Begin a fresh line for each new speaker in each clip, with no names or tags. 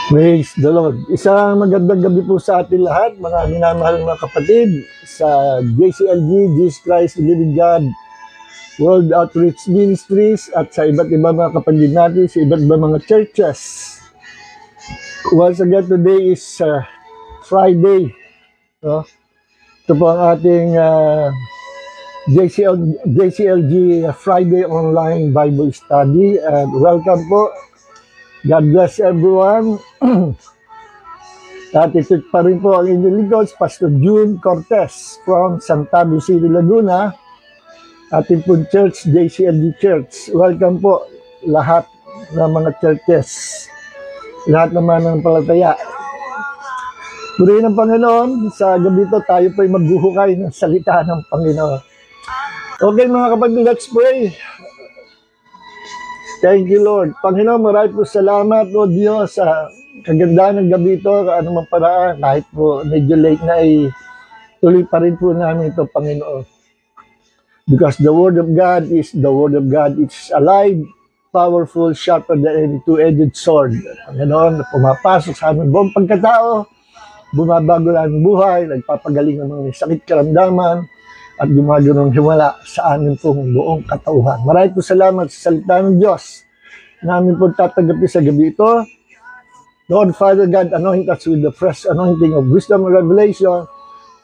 Praise the Lord. Isang magandang gabi po sa ating lahat, mga minamahal mga kapatid sa JCLG, Jesus Christ Living God, World Outreach Ministries at sa iba't ibang mga kapatid natin sa iba't ibang mga churches. Once again, today is Friday. No? Ito po ang ating JCLG Friday Online Bible Study. And welcome po. God bless everyone. At ito pa rin po ang inyong lingkod, Pastor June Cortez from Santa Lucia, Laguna. Ating po church, JCLG Church. Welcome po lahat ng mga churches. Lahat naman ng palataya. Purihin ng Panginoon, sa gabi ito tayo po ay maghuhukay ng salita ng Panginoon. Okay mga kapatid, let's pray. Thank you, Lord. Panginoon, maraming po salamat, O Diyos, sa kagandahan ng gabi ito, anumang paraan, kahit po medyo late na, tuloy pa rin po namin ito, Panginoon. Because the Word of God is the Word of God. It's alive, powerful, sharper than any two-edged sword. Panginoon, pumapasok sa aming buong pagkatao, bumabago lang ang buhay, nagpapagaling ng mga sakit karamdaman, at gumagano'ng himala sa amin pong buong katauhan. Maraming po salamat sa salita ng Diyos na amin po tatagapi sa gabi ito. Lord, Father God, anoint us with the fresh anointing of wisdom and revelation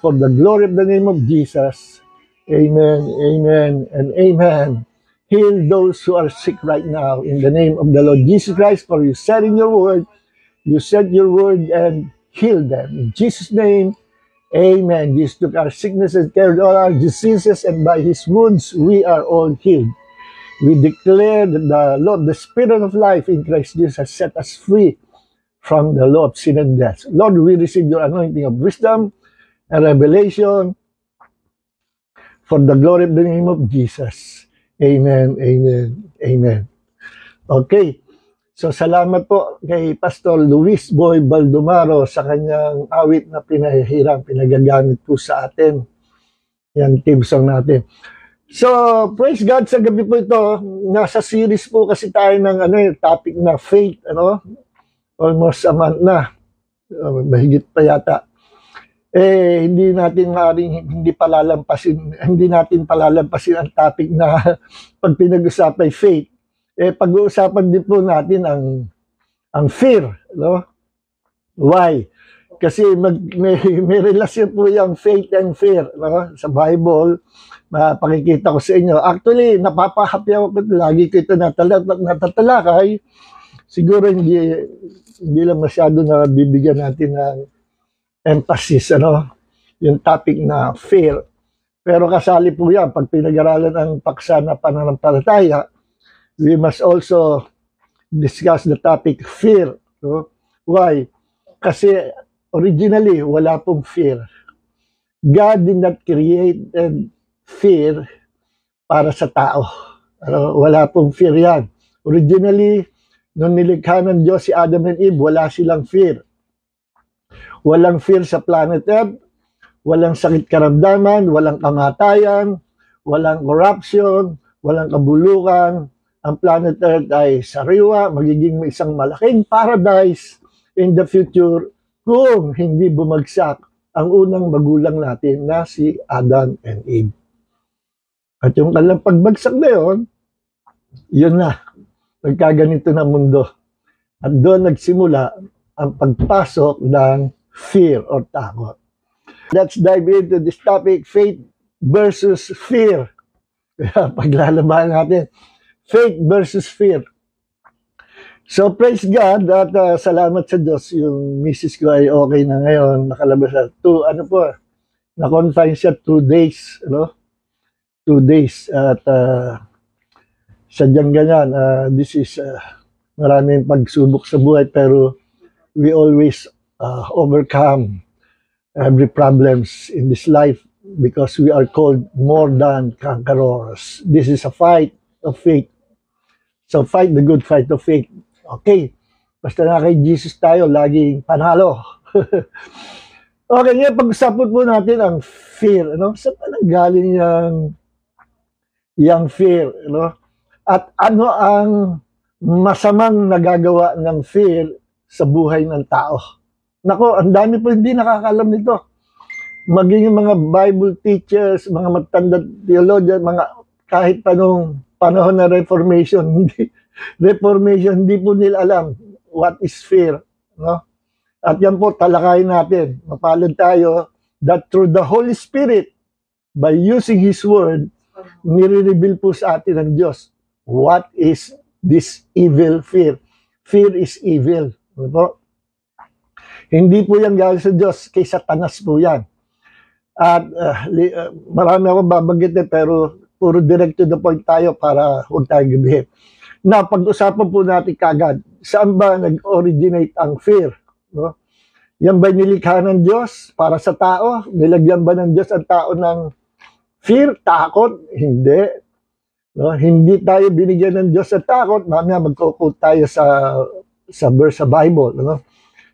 for the glory of the name of Jesus. Amen, amen, and amen. Heal those who are sick right now in the name of the Lord Jesus Christ, for you said in your word, you said your word and heal them. In Jesus' name, amen. Jesus took our sicknesses, carried all our diseases, and by His wounds we are all healed. We declare that the Lord, the Spirit of life in Christ Jesus, has set us free from the law of sin and death. Lord, we receive your anointing of wisdom and revelation for the glory of the name of Jesus. Amen, amen, amen. Okay. So salamat po kay Pastor Luis Boy Baldomaro sa kanyang awit na pinahihirang, pinagagamit po sa atin. Yan, team song natin. So, praise God, sa gabi po ito, nasa series po kasi tayo ng topic na faith, almost a month na, mahigit pa yata. Hindi natin maaaring hindi natin palalampasin ang topic na pag pinag-usapay faith. Pag-uusapan din po natin ang fear, no? Why? Kasi may relasyon po yung faith and fear, no? Sa Bible, mapakikita ko sa inyo. Actually, napapahappy ako lagi ko ito natatalakay. Siguro hindi lang masyado na bibigyan natin ng emphasis, yung topic na fear. Pero kasali po yan, pag pinag-aralan ang paksa na pananampalataya, we must also discuss the topic fear. No? Why? Kasi originally, wala pong fear. God did not create fear para sa tao. Wala pong fear yan. Originally, nung nilikha ng Diyos si Adam and Eve, wala silang fear. Walang fear sa planet Earth, walang sakit karamdaman, walang kamatayan, walang corruption, walang kabulukan. Ang planet Earth ay sariwa, magiging isang malaking paradise in the future kung hindi bumagsak ang unang magulang natin na si Adam and Eve. At yung kanilang pagbagsak na yun na, nagkaganito na mundo. At doon nagsimula ang pagpasok ng fear or takot. Let's dive into this topic, faith versus fear. Paglalaban natin. Faith versus fear. So, praise God at salamat sa Diyos. Yung misis ko ay okay na ngayon. Nakalabas na na-confine siya 2 days. 2 days. At sadyang ganyan. This is maraming pagsubok sa buhay pero we always overcome every problems in this life because we are called more than conquerors. This is a fight of faith. So fight the good fight of faith. Okay. Basta na kay Jesus tayo, laging panalo. Okay, ngayon pag-usapin po natin ang fear. Saan pa nanggaling yung fear? At ano ang masamang nagagawa ng fear sa buhay ng tao. Nako, ang dami po hindi nakakalam nito. Maging yung mga Bible teachers, mga matanda theologian, mga kahit panong panahon na Reformation, hindi po nila alam what is fear, no? At yan po talakayin natin. Mapalad tayo that through the Holy Spirit, by using His Word, nire-reveal po sa atin ng Diyos what is this evil fear. Fear is evil. Ano po? Hindi po yan galing sa Diyos, kay Satanas po yan. At marami akong babanggitin pero puro direct to the point tayo para huwag tayo gabihin. Na pag-usapan po natin kagad, saan ba nag-originate ang fear? No? Yan ba nilikha ng Diyos para sa tao? Nilagyan ba ng Diyos ang tao ng fear, takot? Hindi. No? Hindi tayo binigyan ng Diyos sa takot. Mamaya magkukot tayo sa verse sa Bible. No?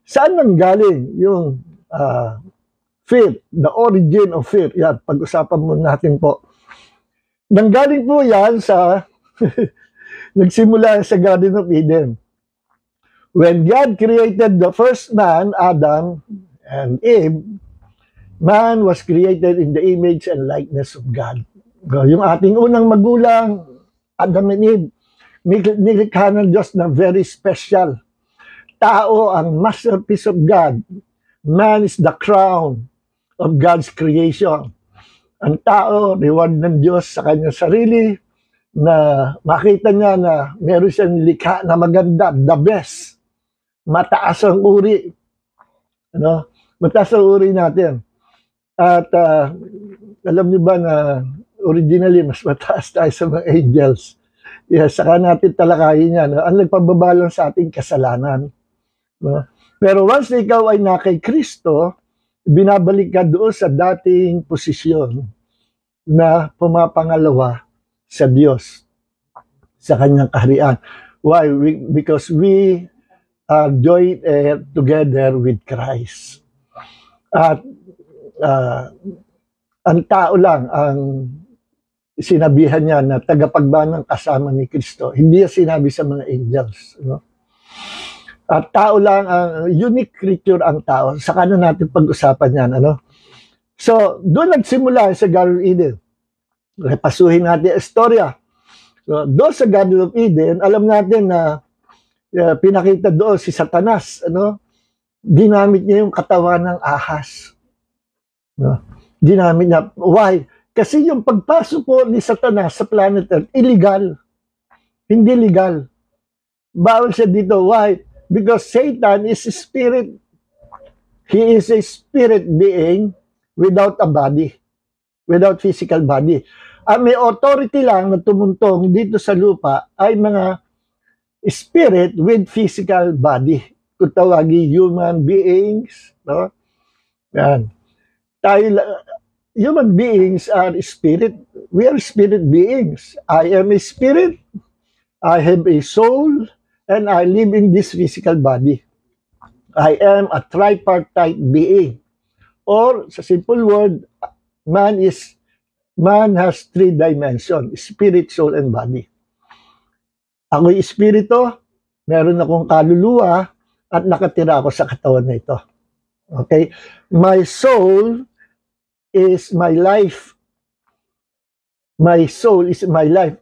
Saan nanggaling yung fear, the origin of fear? Yan, pag-usapan muna natin po. Nanggaling po yan sa, nagsimula sa Garden of Eden. When God created the first man, Adam and Eve, man was created in the image and likeness of God. Yung ating unang magulang, Adam and Eve, nilikha ng Diyos na very special. Tao ang masterpiece of God. Man is the crown of God's creation. Ang tao, reward ng Diyos sa kanyang sarili, na makita niya na meron siyang likha na maganda, the best. Mataas ang uri. Ano? Mataas ang uri natin. At alam niyo ba na originally, mas mataas tayo sa mga angels. Yes, saka natin talakayin yan. Ang nagpababalang sa ating kasalanan. No? Pero once na ikaw ay na kay Kristo, binabalik ka doon sa dating posisyon na pumapangalawa sa Diyos, sa kanyang kaharian. Why? Because we are joined together with Christ. At ang tao lang ang sinabihan niya na tagapagbanang kasama ni Kristo. Hindi niya sinabi sa mga angels. No? At tao lang, unique creature ang tao. Saka na natin pag-usapan yan. Ano? So, doon nagsimula sa Garden of Eden. Repasuhin natin ang istorya. So, doon sa Garden of Eden, alam natin na pinakita doon si Satanas. Ano? Ginamit niya yung katawan ng ahas. No? Ginamit niya. Why? Kasi yung pagpasok po ni Satanas sa planet Earth, illegal. Hindi legal. Bawal siya dito. Why? Because Satan is a spirit. He is a spirit being without a body, without physical body. Ang may authority lang na tumuntong dito sa lupa ay mga spirit with physical body. Kung tawagin human beings. No? Yan. Human beings are spirit. We are spirit beings. I am a spirit. I have a soul. And I live in this physical body. I am a tripartite being. Or, sa simple word, man has three dimensions, spirit, soul, and body. Ako'y espiritu, meron akong kaluluwa, at nakatira ako sa katawan na ito. Okay? My soul is my life. My soul is my life.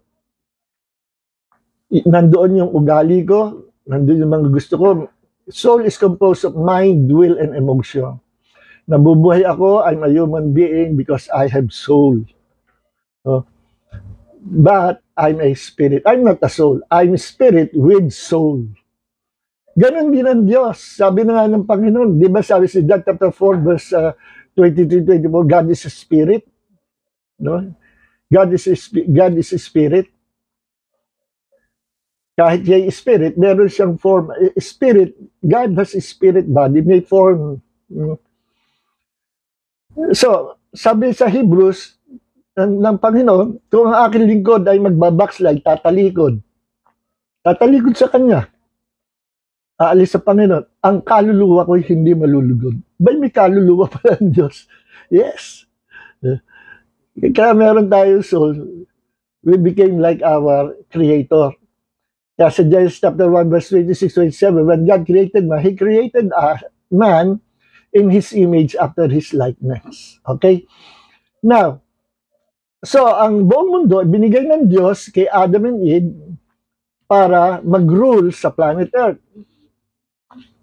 Nandoon yung ugali ko, nandoon yung mga gusto ko. Soul is composed of mind, will, and emotion. Nabubuhay ako, I'm a human being because I have soul. So, but I'm a spirit. I'm not a soul. I'm a spirit with soul. Ganon din ang Diyos. Sabi na nga ng Panginoon, di ba sabi si John chapter 4 verse 23-24, God is a spirit. No? God is a spirit. Kahit siya spirit, meron siyang form. Spirit, God has a spirit body, may form. So, sabi sa Hebrews ng Panginoon, kung ang aking lingkod ay magbabackslide, tatalikod. Tatalikod sa Kanya. Aalis sa Panginoon. Ang kaluluwa ko hindi malulugod. Ba may kaluluwa pala ng Diyos? Yes. Kaya meron tayong soul. We became like our Creator. Kaya sa Genesis chapter 1, verse 26-27, when God created man, He created man in His image after His likeness. Okay? Now, so ang buong mundo, binigay ng Diyos kay Adam and Eve para mag-rule sa planet Earth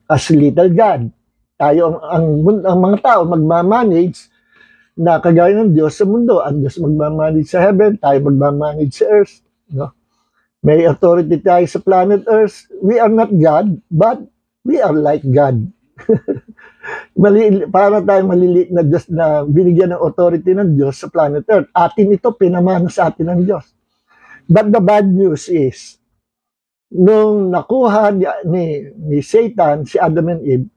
as little God. Tayo, ang mga tao, magmamanage na kagaya ng Diyos sa mundo. Ang Diyos magmamanage sa heaven, tayo magmamanage sa earth. No? May authority tayo sa planet earth. We are not God, but we are like God. Para tayo maliliit na Diyos na binigyan ng authority ng Diyos sa planet earth. Atin ito, pinamana sa atin ng Diyos. But the bad news is, nung nakuha ni Satan, si Adam and Eve,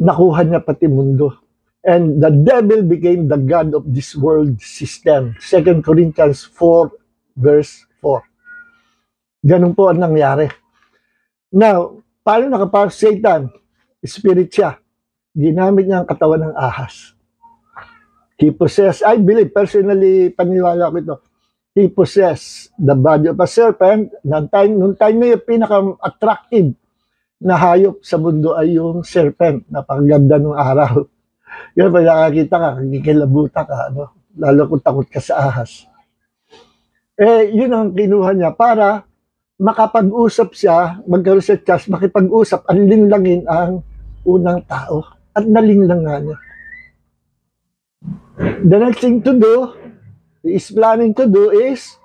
nakuha niya pati mundo. And the devil became the God of this world system. 2 Corinthians 4, verse 4. Ganun po ang nangyari. Now, paano nakapasok Satan? Spirit siya. Ginamit niya ang katawan ng ahas. He possessed, I believe, personally, paniwala ko ito, he possessed the body of a serpent. Nung time na yung pinaka-attractive na hayop sa mundo ay yung serpent. Napakaganda nung araw. Yun, pag nakakita ka, kikilabuta ka, no? Lalo kung takot ka sa ahas. Yun ang kinuha niya para makapag-usap siya, magkaroon siya chance, makipag-usap, alinlangin ang unang tao. At nalinglang nga niya. The next thing to do, he is planning to do is,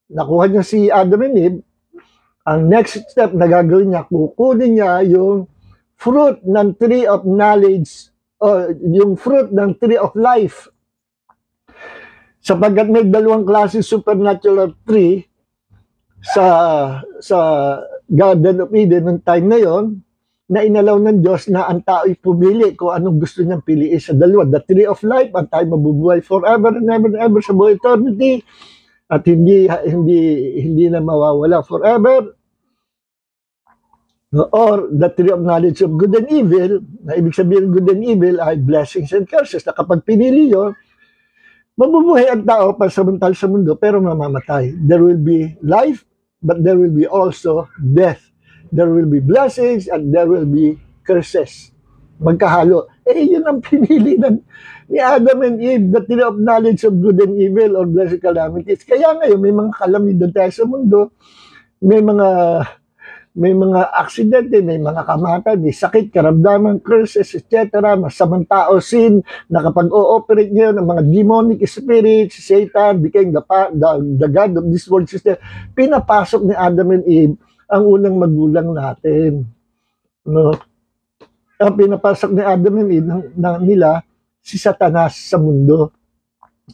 nakuha niya si Adam and Eve, ang next step na gagawin niya, kukunin niya yung fruit ng tree of knowledge, yung fruit ng tree of life. Sapagkat may dalawang klase supernatural tree sa Garden of Eden ng time na yon, na inalaw ng Diyos na ang tao'y pumili kung anong gusto niyang piliin sa dalawa. The tree of life, ang tayo mabubuhay forever and ever and ever sa buhay eternity, at hindi na mawawala forever. Or the tree of knowledge of good and evil, na ibig sabihin good and evil ay blessings and curses, na kapag pinili yun, mabubuhay ang tao pansamantala sa mundo pero mamamatay. There will be life, but there will be also death. There will be blessings and there will be curses. Magkahalo. Yun ang pinili ni Adam and Eve, the tree of knowledge of good and evil or blessed calamities. Kaya ngayon, may mga kalamidad tayo sa mundo, may mga aksidente, may mga kamatay, may sakit, karamdaman, curses, etc. Masamang tao, sin, na kapag o-operate niyo ng mga demonic spirits, Satan became the God of this world system. Pinapasok ni Adam and Eve ang unang magulang natin. No? Ang pinapasok ni Adam and Eve nila si Satanas sa mundo.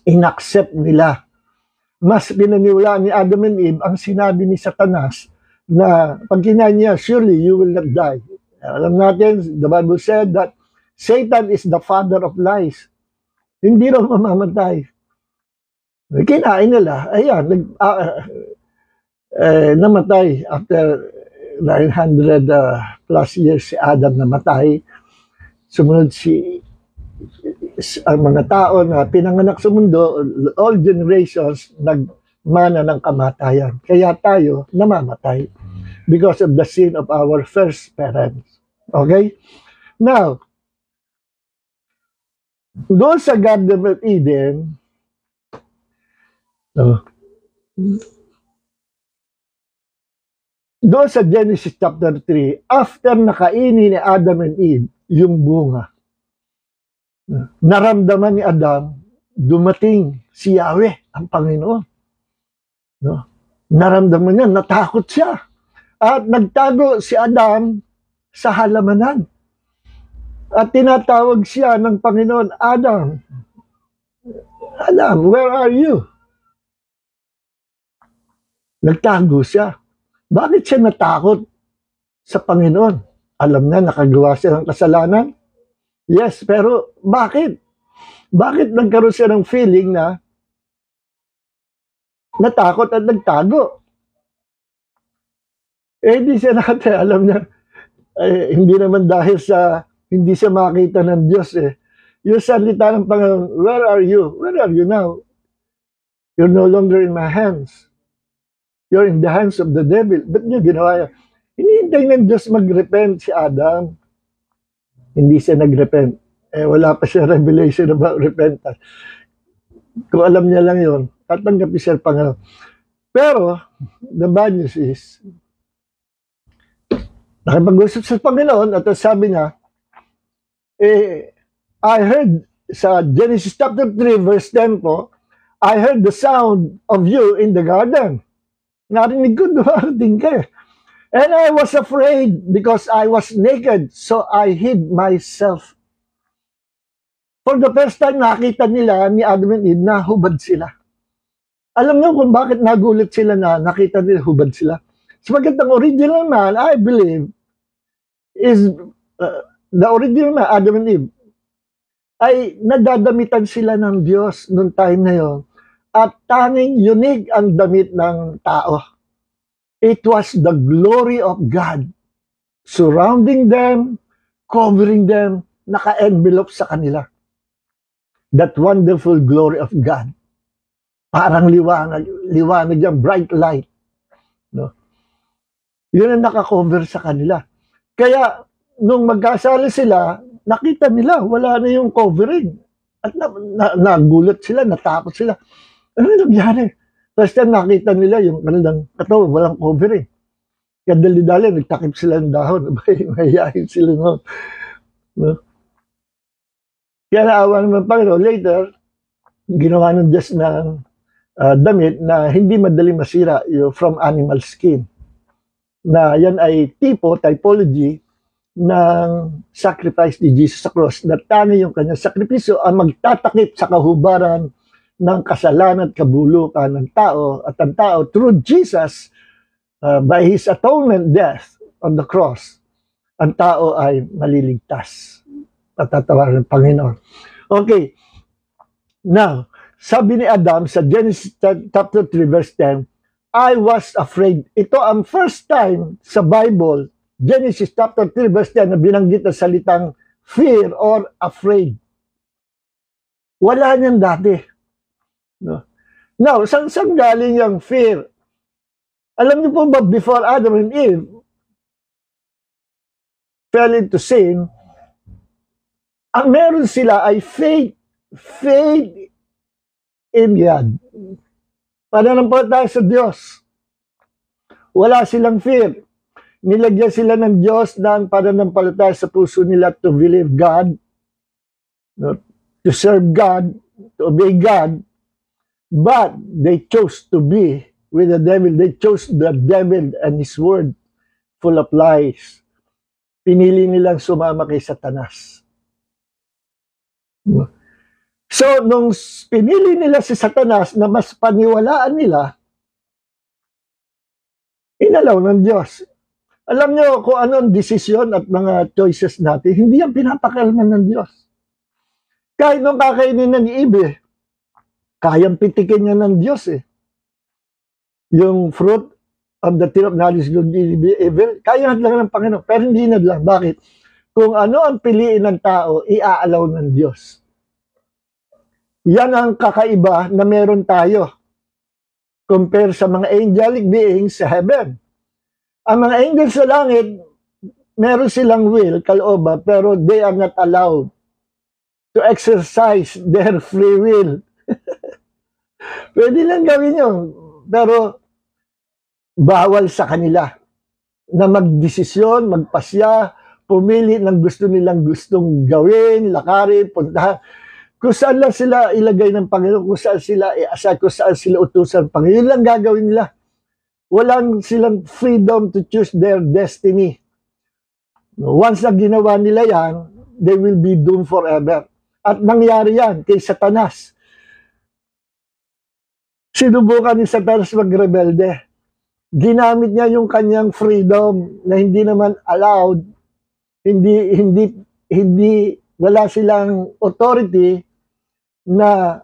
Inaccept nila. Mas pinaniwalaan ni Adam and Eve ang sinabi ni Satanas na pag kinain niya, surely you will not die. Alam natin, the Bible said that Satan is the father of lies. Hindi raw mamamatay. Kinain nila, ayan, namatay after 900 plus years si Adam namatay. Sumunod ang mga tao na pinanganak sa mundo, all generations, nagmana ng kamatayan. Kaya tayo namamatay because of the sin of our first parents. Okay? Now, doon sa Garden of Eden, doon sa Genesis chapter 3, after nakainin ni Adam and Eve yung bunga, naramdaman ni Adam, dumating si Yahweh, ang Panginoon. No? Naramdaman niya, natakot siya. At nagtago si Adam sa halamanan. At tinatawag siya ng Panginoon, Adam, where are you? Nagtago siya. Bakit siya natakot sa Panginoon? Alam niya, nakagawa siya ng kasalanan? Yes, pero bakit? Bakit nagkaroon siya ng feeling na natakot at nagtago? Hindi siya alam niya, hindi naman dahil sa hindi siya makita ng Diyos Yung salita ng Panginoon, where are you? Where are you now? You're no longer in my hands. You're in the hands of the devil. Ba't niyo ginawa yan? Hinihintay ng Diyos mag-repent si Adam. Hindi siya nag-repent. Wala pa siya revelation about repentance. Kung alam niya lang yun, tatanggapin siya Panginoon. Pero, the bad news is, nakipag-usap sa Panginoon at sabi niya, I heard sa Genesis chapter 3 verse 10 po, I heard the sound of you in the garden. Narinig ko, dumarating ka. And I was afraid because I was naked, so I hid myself. For the first time, nakita nila ni Adam and Eve na hubad sila. Alam niyo kung bakit nagulat sila na nakita nila hubad sila? Sabagat ang original man, I believe, is the original man, Adam and Eve, ay nadadamitan sila ng Diyos noong time na yon. At tanging unique ang damit ng tao. It was the glory of God surrounding them, covering them, naka-envelope sa kanila. That wonderful glory of God. Parang liwanag yung bright light. No? Yun ang naka-cover sa kanila. Kaya, nung magkasala sila, nakita nila, wala na yung covering. At nagulat sila, natakot sila. Ano nangyari? First time nakita nila yung kanilang katawan, walang covering. Kaya dali-dali, nagtakip sila ng dahon. Mahihayin sila noon. No? Kaya naawa naman Panginoon, later, ginawa ng Diyos ng damit na hindi madali masira from animal skin. Na yan ay typology ng sacrifice ni Jesus sa cross. Na tangi yung kanyang sakripisyo ang magtatakip sa kahubaran ng kasalanan at kabulukan ng tao at ang tao through Jesus by His atonement death on the cross, ang tao ay maliligtas. Patatawaran ng Panginoon. Okay. Now, sabi ni Adam sa Genesis chapter 3 verse 10, I was afraid. Ito ang first time sa Bible, Genesis chapter 3 verse 10 na binanggit ang salitang fear or afraid. Wala niyan dati. No. Now, saan galing yung fear? Alam niyo po ba, before Adam and Eve fell into sin, ang meron sila ay faith in God. Pananampalataya sa Diyos. Wala silang fear. Nilagyan sila ng Diyos ng pananampalataya sa puso nila to believe God, no? To serve God, to obey God. But they chose to be with the devil. They chose the devil and his word full of lies. Pinili nilang sumama kay Satanas. So, nung pinili nila si Satanas na mas paniwalaan nila, inalaw ng Diyos. Alam nyo kung ano ang desisyon at mga choices natin, hindi yan pinapakalman ng Diyos. Kahit nung kakainin ng Eve, kayang pitikin niya ng Diyos Yung fruit of the tree of knowledge good and evil, kaya lang ng Panginoon. Pero hindi na lang. Bakit? Kung ano ang piliin ng tao, iaalaw ng Diyos. Yan ang kakaiba na meron tayo compare sa mga angelic beings sa heaven. Ang mga angels sa langit, meron silang will, kalooban, pero they are not allowed to exercise their free will. Pwede lang gawin yun, pero bawal sa kanila na magdesisyon, magpasya, pumili ng gusto nilang gustong gawin, lakarin, puntahan. Kung saan lang sila ilagay ng Panginoon, kung saan sila i-assign, kung saan sila utusan ng Panginoon, yun lang gagawin nila. Walang silang freedom to choose their destiny. Once na ginawa nila yan, they will be doomed forever. At nangyari yan kay Satanas. Sinubukan ni Satanas magrebelde. Ginamit niya yung kanyang freedom na hindi naman allowed, wala silang authority na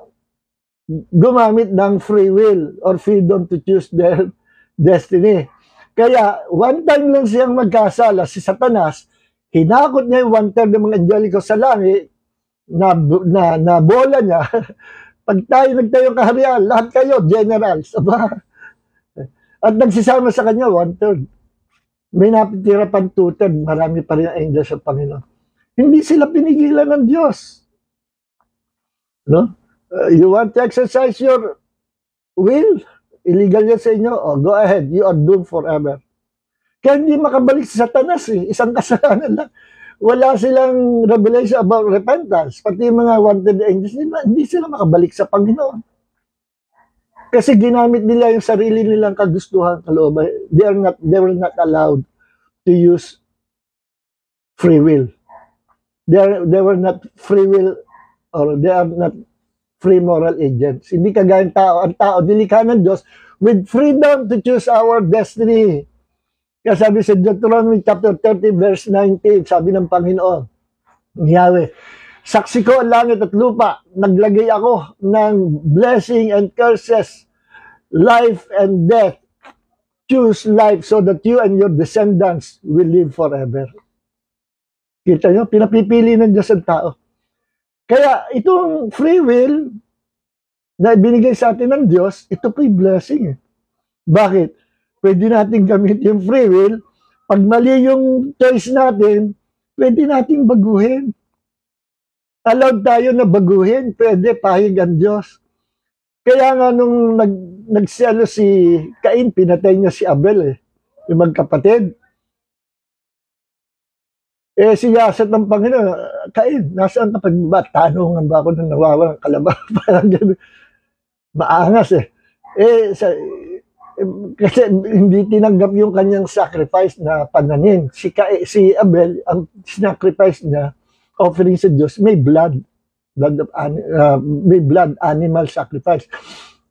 gumamit ng free will or freedom to choose their destiny. Kaya, one time lang siyang magkasala, si Satanas, hinakot niya yung one-third ng mga angeliko sa langit, na bola niya. Pag tayo nagtayong kaharian, lahat kayo, generals. Aba, At nagsisama sa kanya, 1/3. May natitira pang 2/3, marami pa rin ang angels sa Panginoon. Hindi sila pinigilan ng Diyos. No? You want to exercise your will? Illegal yan sa inyo? Oh, go ahead. You are doomed forever. Kaya hindi makabalik sa Satanas eh. Isang kasalanan lang. Wala silang revelation about repentance. Pati yung mga wanted angels, hindi sila makabalik sa Panginoon. Kasi ginamit nila yung sarili nilang kagustuhan, kalooban. They were not allowed to use free will. They were not free will, or they are not free moral agents. Hindi kagaya ng tao. Ang tao, nilikha ng Diyos with freedom to choose our destiny. Kaya sabi sa Deuteronomy chapter 30 verse 19, sabi ng Panginoon, Yahweh, saksi ko ang langit at lupa, naglagay ako ng blessing and curses, life and death. Choose life so that you and your descendants will live forever. Kita nyo, pinapipili ng Diyos ang tao. Kaya itong free will na binigay sa atin ng Diyos, ito po'y blessing. Bakit? Pwede natin gamitin yung free will. Pag mali yung choice natin, pwede natin baguhin. Allowed tayo na baguhin, pwede, pahig ang Diyos. Kaya nga nung nagselo si Cain, pinatay niya si Abel, yung magkapatid. Si Yasat ng Panginoon, Cain, nasaan ka ba? Tanungan ba ako nang nawawalang kalabaw? Parang gano'n. Maangas kasi hindi tinanggap yung kanyang sacrifice na pananim. Si Abel, ang sacrifice niya, offering sa Diyos, may blood animal sacrifice.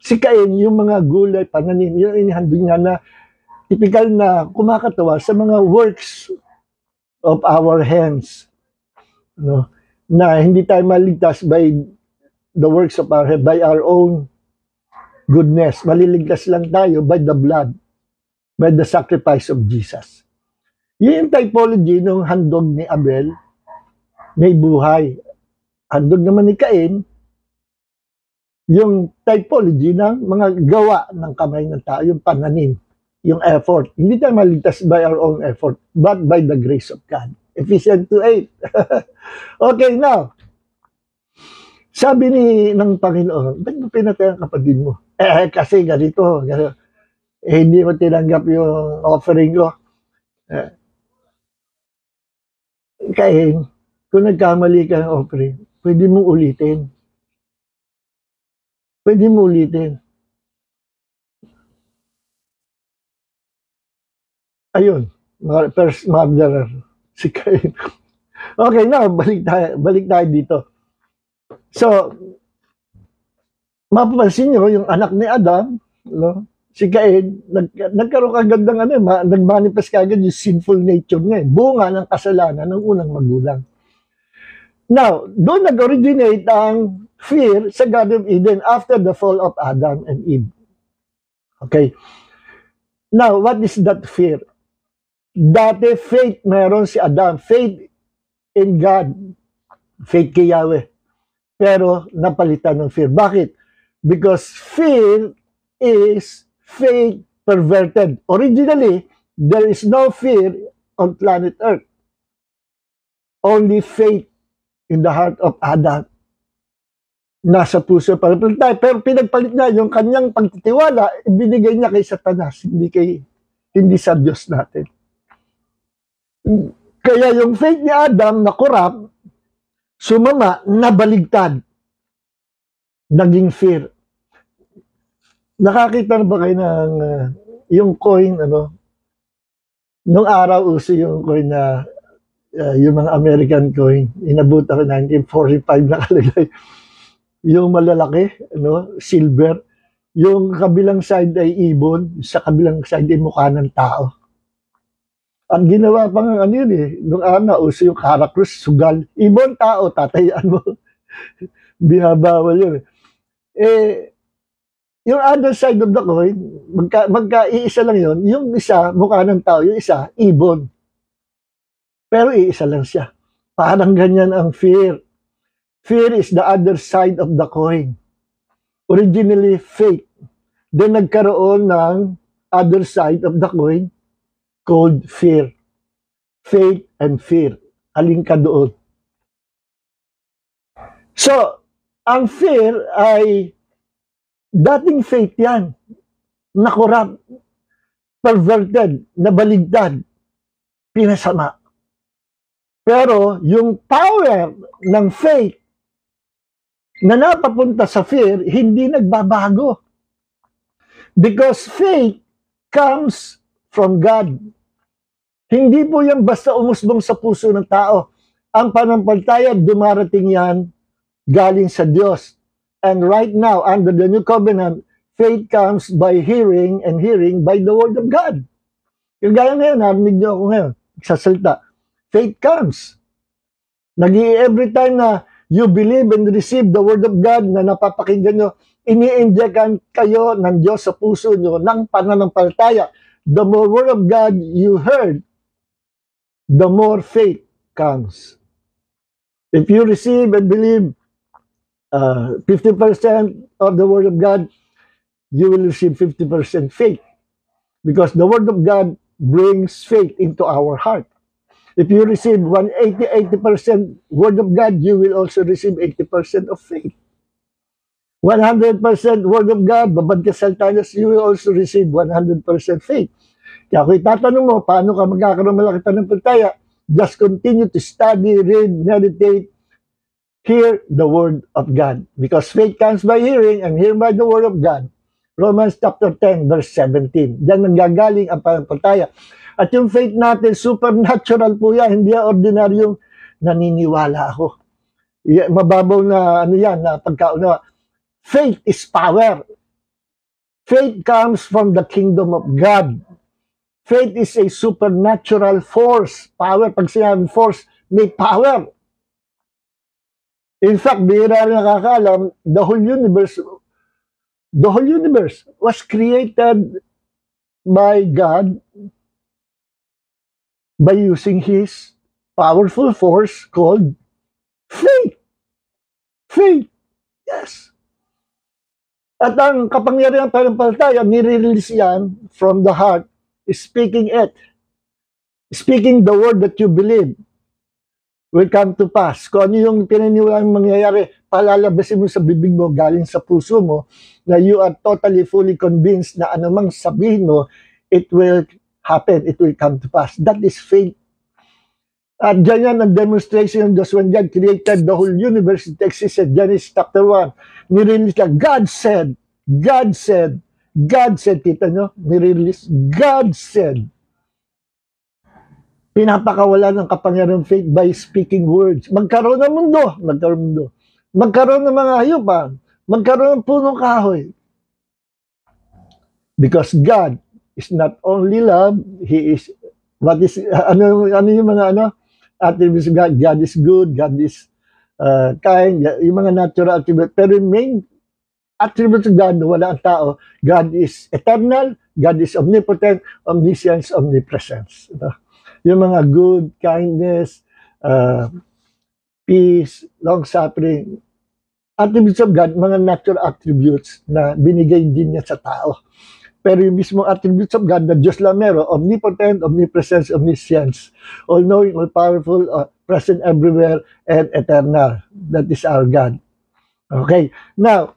Si Cain, yung mga gulay, pananim, yung inihandog niya na typical na kumakatawa sa mga works of our hands. No? Na hindi tayo maligtas by the works of our hands, by our own goodness. Maliligtas lang tayo by the blood, by the sacrifice of Jesus. Yung typology ng handog ni Abel, may buhay. Handog naman ni Cain, yung typology ng mga gawa ng kamay ng tao, yung pananim, yung effort. Hindi tayo maligtas by our own effort, but by the grace of God. Ephesians 2:8. Okay, now, sabi ng Panginoon, ba't mo pinatay ang kapatid mo? Kasi ganito. Hindi mo tinanggap yung offering ko. Kaya, kung nagkamali ka ng offering, pwede mong ulitin. Pwede mo ulitin. Ayun, first murderer, si Cain. Okay, now, balik tayo dito. So, mapapansin nyo, yung anak ni Adam, no, si Cain, nagkaroon kagad ng nag-manifest kagad yung sinful nature niya. Bunga ng kasalanan ng unang magulang. Now, doon nag-originate ang fear sa Garden of Eden after the fall of Adam and Eve. Okay. Now, what is that fear? Dati, faith meron si Adam. Faith in God. Faith kay Yahweh. Pero, napalitan ng fear. Bakit? Because fear is faith perverted. Originally, there is no fear on planet Earth. Only faith in the heart of Adam. Nasa puso pa. Pero pinagpalit niya yung kanyang pagtitiwala, ibinigay niya kay Satanas, hindi sa Diyos natin. Kaya yung faith ni Adam na corrupt, sumama, nabaligtad. Naging fear. Nakakita na ba kayo ng yung coin, nung araw uso yung coin na yung mga American coin, inabot ako 1945 nakalagay. Yung malalaki, silver, yung kabilang side ay ibon, sa kabilang side ay mukha ng tao. Ang ginawa pa nga nung araw uso yung Caracruz, sugal. Ibon, tao, tatayaan mo. Binabawal yun. Yung other side of the coin, magka-iisa lang yun. Yung isa, mukha ng tao. Yung isa, ibon. Pero iisa lang siya. Parang ganyan ang fear. Fear is the other side of the coin. Originally, faith. Then nagkaroon ng other side of the coin called fear. Faith and fear. Alin ka doon? So, ang fear ay dating faith yan. Na-corrupt, perverted, nabaligtad, pinasama. Pero yung power ng faith na napapunta sa fear, hindi nagbabago. Because faith comes from God. Hindi po yan basta umusbong sa puso ng tao. Ang panampalataya, dumarating yan galing sa Diyos. And right now, under the new covenant, faith comes by hearing and hearing by the word of God. Yung gaya ngayon, narinig niyo ako ngayon, sa salita. Faith comes. Every time na you believe and receive the word of God na napapakinggan nyo, ini-injectan kayo ng Diyos sa puso nyo ng pananampalataya. The more word of God you heard, the more faith comes. If you receive and believe 50% of the word of God, you will receive 50% faith. Because the word of God brings faith into our heart. If you receive 80% word of God, you will also receive 80% of faith. 100% word of God, babad ka salita, you will also receive 100% faith. Kaya kung itatanong mo, paano ka magkakaroon malaki pananampalataya? Just continue to study, read, meditate, hear the word of God. Because faith comes by hearing and hear by the word of God. Romans chapter 10, verse 17. Diyan nanggagaling ang pananampalataya. At yung faith natin, supernatural po yan. Hindi yan ordinaryong naniniwala ako. Mababaw na ano yan, na pagkaunawa. Faith is power. Faith comes from the kingdom of God. Faith is a supernatural force. Power, pag sinabi force, may power. In fact, bihira rin nakakaalam, the whole universe was created by God by using His powerful force called faith. Faith. Yes. At ang kapangyarihan ng pananampalataya, nire-release yan from the heart, speaking it. Speaking the word that you believe will come to pass. Kung ano yung pinaniwalang mangyayari, palalabasin mo sa bibig mo, galing sa puso mo, na you are totally, fully convinced na anumang sabihin mo, it will happen, it will come to pass. That is faith. At dyan yan ang demonstration of just when God created the whole universe, it existed. Genesis chapter 1. Nirelease ka, God said, kita nyo, nirelease, God said. Pinapakawala ng kapangyarihan ng faith by speaking words. Magkaroon ng mundo. Magkaroon ng mga hayupan. Magkaroon ng punong kahoy. Because God is not only love, He is, ano yung mga attributes of God? God is good, God is kind, yung mga natural attributes. Pero yung main attributes of God na wala ang tao, God is eternal, God is omnipotent, omniscience, omnipresence. Yung mga good, kindness, peace, long-suffering, attributes of God, mga natural attributes na binigay din niya sa tao. Pero yung mismong attributes of God na Diyos lang meron, omnipotent, omnipresence, omniscience, all-knowing, all-powerful, present everywhere, and eternal. That is our God. Okay. Now,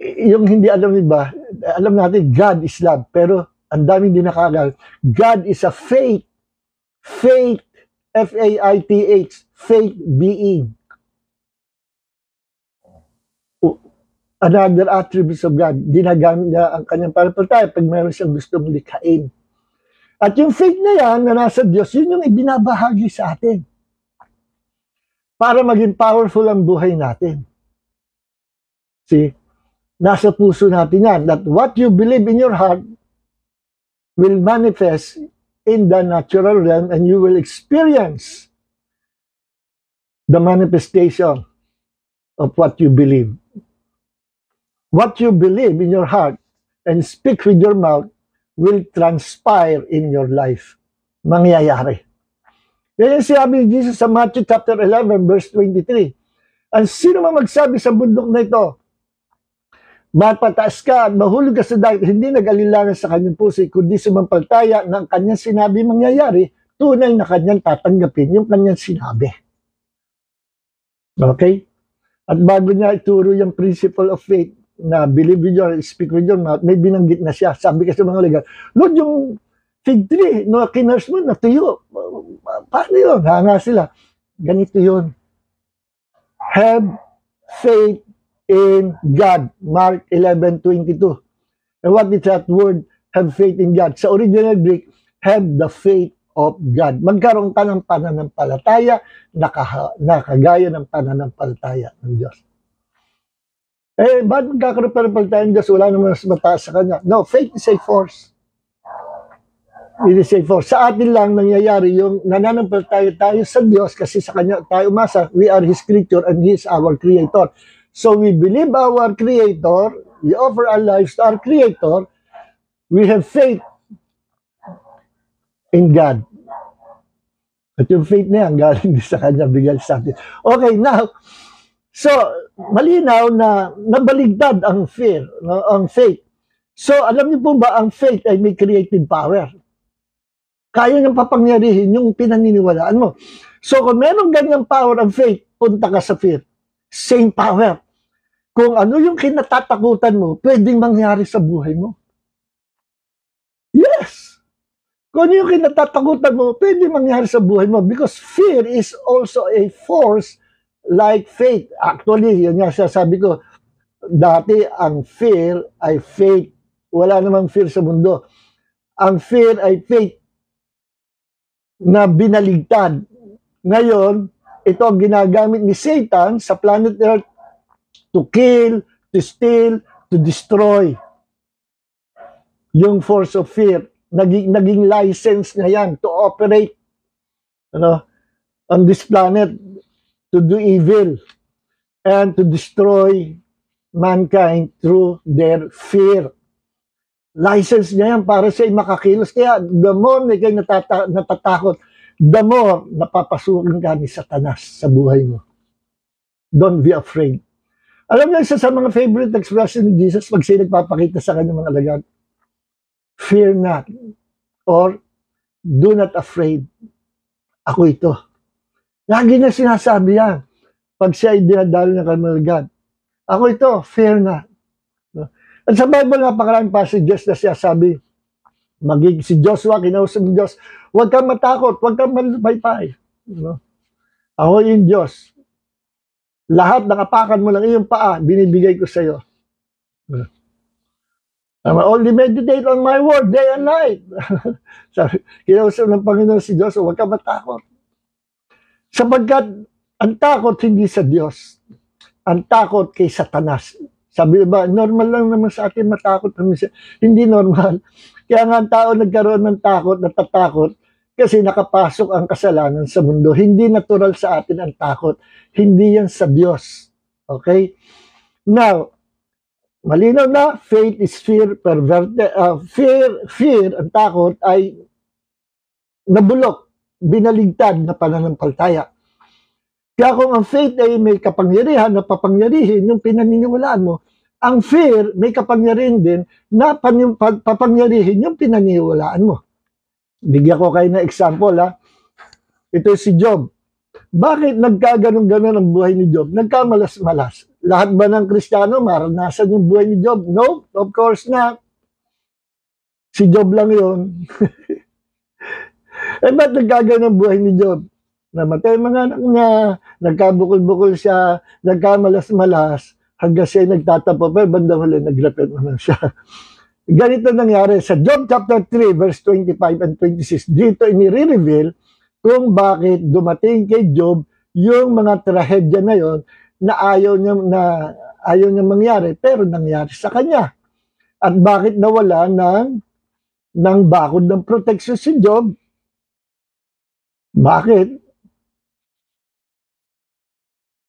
yung hindi alam iba, alam natin God is love, pero ang daming din nakakaalam. God is a faith. Faith, F-A-I-T-H, faith being. Another attributes of God. Ginagamit niya ang kanyang pananampalataya pag meron siyang gustong likhain. At yung faith na yan, na nasa Diyos, yun yung ibinabahagi sa atin. Para maging powerful ang buhay natin. See? Nasa puso natin yan. That what you believe in your heart will manifest in the natural realm and you will experience the manifestation of what you believe. What you believe in your heart and speak with your mouth will transpire in your life. Mangyayari. Yan yung sinabi ni Jesus sa Matthew chapter 11 verse 23. Ang sino man magsabi sa bundok na ito, Mapataas ka at mahulog ka sa dagat, hindi nag-alilangan sa kanyang puso, kundi sumampalataya na ang kanyang sinabi mangyayari, tunay na kanyang tatanggapin yung kanyang sinabi. Okay? At bago niya ituro yung principle of faith, na believe with your, speak with your mouth, may binanggit na siya. Sabi kasi mga legal, Lord, yung fig tree, no, kinurse mo, natuyo. Paano yun? Hanga sila. Ganito yun. Have faith in God. Mark 11:22. And what is that word? Have faith in God. Sa original Greek, have the faith of God. Magkaroon ka ng pananampalataya nakagaya ng pananampalataya ng Diyos. Ba't magkakaroon pa ng pananampalataya ng Diyos? Wala naman mas mataas sa Kanya. No, faith is a force. It is a force. Sa atin lang nangyayari yung nananampalataya tayo sa Diyos kasi sa Kanya tayo umasa. We are His creature and He is our Creator. So we believe our Creator, we offer our lives to our Creator, we have faith in God. At yung faith na yan, galing sa Kanya, bigay sa atin. Okay, now, so, malinaw na nabaligtad ang fear, no, ang faith. So, alam niyo po ba, ang faith ay may creative power. Kaya niyang papangyarihin yung pinaniniwalaan mo. So, kung meron ganyang power of faith, punta ka sa fear. Same power. Kung ano yung kinatatakutan mo, pwedeng mangyari sa buhay mo. Yes! Kung ano yung kinatatakutan mo, pwedeng mangyari sa buhay mo because fear is also a force like faith. Actually, yun nga sabi ko, dati ang fear ay faith. Wala namang fear sa mundo. Ang fear ay faith na binaligtad. Ngayon, ito ang ginagamit ni Satan sa planet Earth to kill, to steal, to destroy. Yung force of fear, naging license na yan to operate on this planet, to do evil, and to destroy mankind through their fear. License niya yan para siya makakilos. Kaya the more na kayo natatakot, the more napapasukin ka ni Satanas sa buhay mo. Don't be afraid. Alam niyo, isa sa mga favorite expression ni Jesus pag siya nagpapakita sa kanyang mga alagad, fear not, or do not afraid. Ako ito. Lagi na sinasabi yan pag siya ay dinadalo ng kanyang alagad. Ako ito, fear not. At sa Bible, napakaraming passages na siya sabi, si Joshua, kinausap ng Diyos, huwag kang matakot, huwag kang malupaypay. Ako yung Diyos. Lahat ng apakan mo lang iyong paa, binibigay ko sa iyo. I only meditate on my word day and night. Sabi, kinausap ng Panginoon si Diyos, huwag kang matakot. Sapagkat ang takot hindi sa Diyos. Ang takot kay Satanas. Sabi ba, normal lang naman sa atin matakot. Hindi normal. Kaya nga ang tao nagkaroon ng takot, natatakot, kasi nakapasok ang kasalanan sa mundo. Hindi natural sa atin ang takot. Hindi yan sa Diyos. Okay? Now, malinaw na, faith is fear, fear, ang takot ay nabulok, binaligtad na pananampalataya. Kaya kung ang faith ay may kapangyarihan na papangyarihin yung pinaniniwalaan mo, ang fear may kapangyarihan din na papangyarihin yung pinaniniwalaan mo. Bigyan ko kayo ng example, ha. Ito si Job. Bakit nagkaganon-ganon ang buhay ni Job? Nagkamalas-malas. Lahat ba ng Kristiyano maranasan yung buhay ni Job? No, of course not. Si Job lang yun. Ba't nagkaganon ang buhay ni Job? Namatay mga anak niya, nagkabukol-bukol siya, nagkamalas-malas, hanggang siya nagtatapo, pero bandang huli, nag-repent naman siya. Ganito nangyari sa Job chapter 3, verse 25 and 26. Dito inire-reveal kung bakit dumating kay Job yung mga trahedya na yon na ayaw niya mangyari, pero nangyari sa kanya. At bakit nawala ng bakod ng protection si Job? Bakit?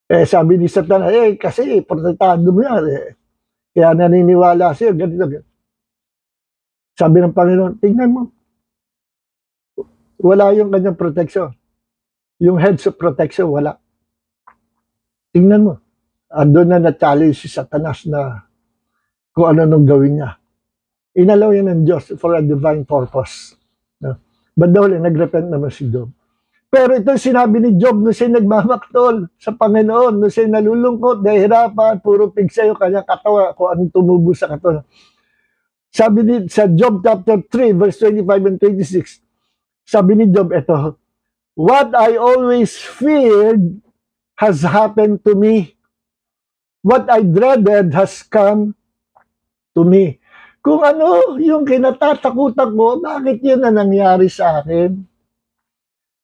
Sabi ni Satan, kasi protektado mo yan. Kaya naniniwala siya, ganito. Sabi ng Panginoon, tingnan mo. Wala yung kanyang protection. Yung heads of protection, wala. Tingnan mo. Andun na na-challenge si Satanas na kung ano nung gawin niya. Inalaw yan ng Diyos for a divine purpose. No? But dahil nagrepent naman si Job. Pero ito sinabi ni Job nung siya nagmamaktol sa Panginoon, nung siya nalulungkot, nahihirapan, puro pigsayo kanyang katawa kung anong tumubo sa katawan. Sabi ni sa Job chapter 3 verse 25 and 26, sabi ni Job ito, what I always feared has happened to me. What I dreaded has come to me. Kung ano yung kinatatakutan ko, bakit yun na nangyari sa akin?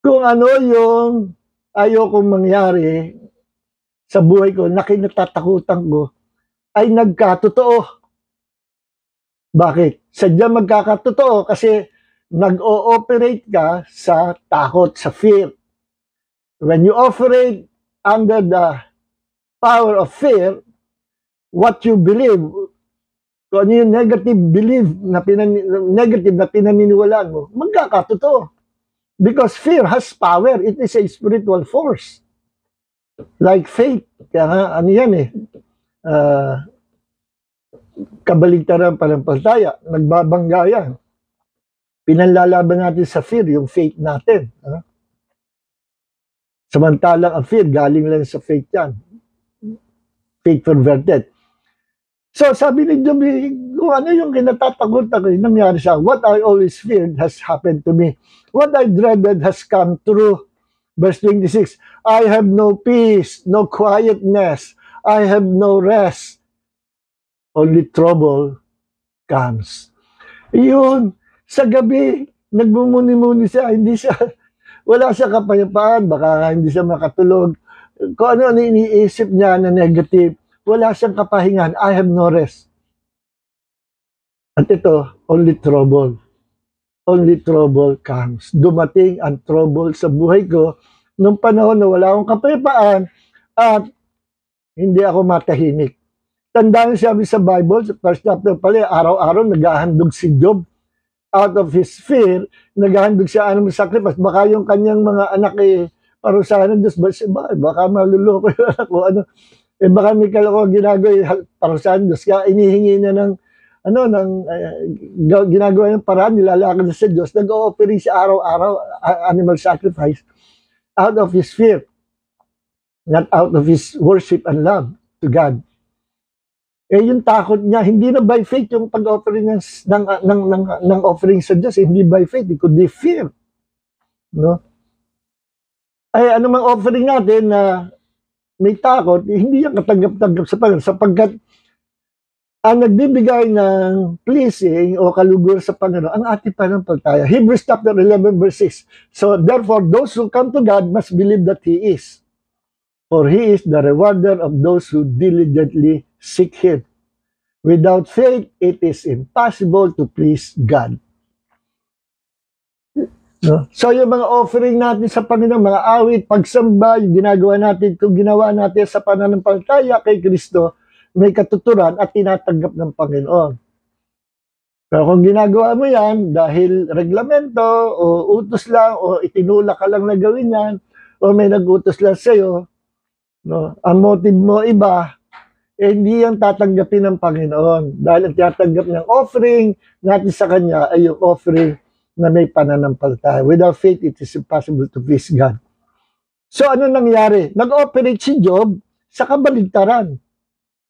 Kung ano yung ayokong mangyari sa buhay ko na kinatatakutan ko, ay nagkatotoo. Bakit? Sadyang magkakatotoo kasi nag-ooperate ka sa takot, sa fear. When you operate under the power of fear, what you believe, kung ano yung negative belief na pinaniniwalaan mo, magkakatotoo. Because fear has power. It is a spiritual force. Like faith. Kaya nga, ano yan eh. Kabaligtaran panampalataya. Nagbabangga yan. Pinanlalaban natin sa fear, yung faith natin. Samantalang ang fear, galing lang sa faith yan. Faith perverted. So sabi ni Job, kung ano yung kinatatakutan ko, nangyari sa what I always feared has happened to me. What I dreaded has come true. Verse 26, I have no peace, no quietness. I have no rest. Only trouble comes. Yun, sa gabi, nagmumuni-muni siya, wala siya kapayapaan, baka hindi siya makatulog. Kung ano iniisip niya na negative, wala siyang kapahingan. I have no rest. At ito, only trouble. Only trouble comes. Dumating ang trouble sa buhay ko nung panahon na wala akong kapayapaan at hindi ako matahimik. Tandaan sabi sa Bible, sa first chapter pala, araw-araw naghahandog si Job out of his fear, naghahandog siya animal sacrifice. Baka yung kanyang mga anak parusahan ng Diyos, baka maluloko yung anak ko, baka may kaloko ginagawa parusahan ng Diyos, kaya inihingi niya ng ginagawa ng paraan, nilalakad na sa Diyos, nag-o-offering siya araw-araw animal sacrifice out of his fear, not out of his worship and love to God. Yung takot niya, hindi na by faith yung pag-offering ng offering sa Diyos, hindi by faith, it could be fear. No? Ay, anumang offering natin na may takot, hindi yan katanggap-tanggap sa Panginoon, sapagkat ang nagbibigay ng pleasing o kalugur sa Panginoon, ang ating panampalataya. Hebrews chapter 11 verse 6. So therefore, those who come to God must believe that He is. For He is the rewarder of those who diligently seek Him. Without faith, it is impossible to please God. No? So yung mga offering natin sa Panginoon, mga awit, pagsamba, yung ginagawa natin, kung ginawa natin sa pananampalataya kay Kristo, may katuturan at tinatanggap ng Panginoon. Pero kung ginagawa mo yan dahil reglamento o utos lang o itinulak ka lang na gawin yan o may nag-utos lang sa'yo, no, ang motive mo iba, hindi yan tatanggapin ng Panginoon. Dahil ang tinatanggap ng offering natin sa Kanya ay yung offering na may pananampalataya. Without faith, it is impossible to please God. So ano nangyari? Nag-operate si Job sa kabaligtaran.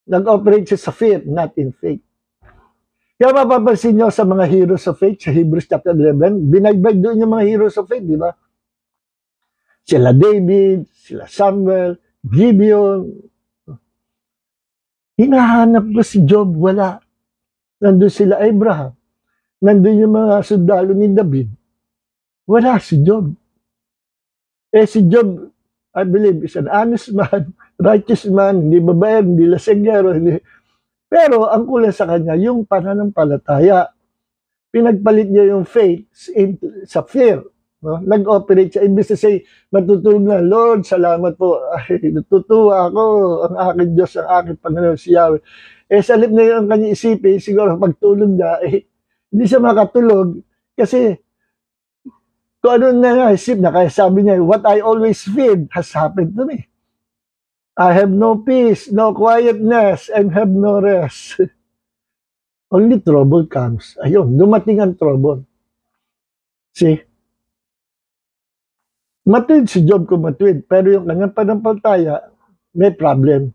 Nag-operate siya sa fear, not in faith. Kaya mapapansin nyo sa mga heroes of faith, sa Hebrews chapter 11, binagbag doon yung mga heroes of faith, di ba? Sila David, sila Samuel, Gideon. Hinahanap ko si Job, wala. Nandun sila Abraham. Nandun yung mga sundalo ni David. Wala si Job. Si Job, I believe, is an honest man, righteous man, hindi babaer, hindi lasenggero, hindi. Pero ang kulang sa kanya, yung pananampalataya. Pinagpalit niya yung faith sa fear. No? Nag-operate siya. Imbis na say, matutulog na, Lord, salamat po. Ay, natutuwa ako, ang aking Diyos, ang aking Panginoon, si Yahweh. Sa halip na yung kanyang isipin, siguro pagtulog niya, hindi siya makatulog kasi kung ano na naisip na, kaya sabi niya, what I always feared has happened to me. I have no peace, no quietness, and have no rest. only trouble comes. Ayun, dumating ang trouble. See? Matuwid si Job kung matuwid, pero yung kanyang panampalataya, may problem.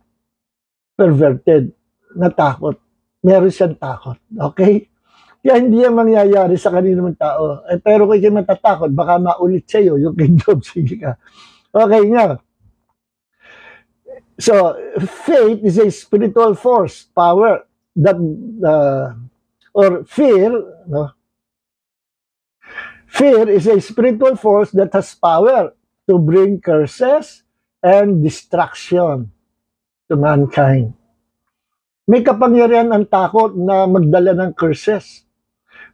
Perverted. Natakot. Meron siyang takot. Okay? Kaya hindi yan mangyayari sa kanino man tao. Pero kung kayo matatakot, baka maulit sa'yo yung kay Job. Sige ka. Okay nga. So, faith is a spiritual force, power, that, or fear, no? Fear is a spiritual force that has power to bring curses and destruction to mankind. May kapangyarihan ang takot na magdala ng curses.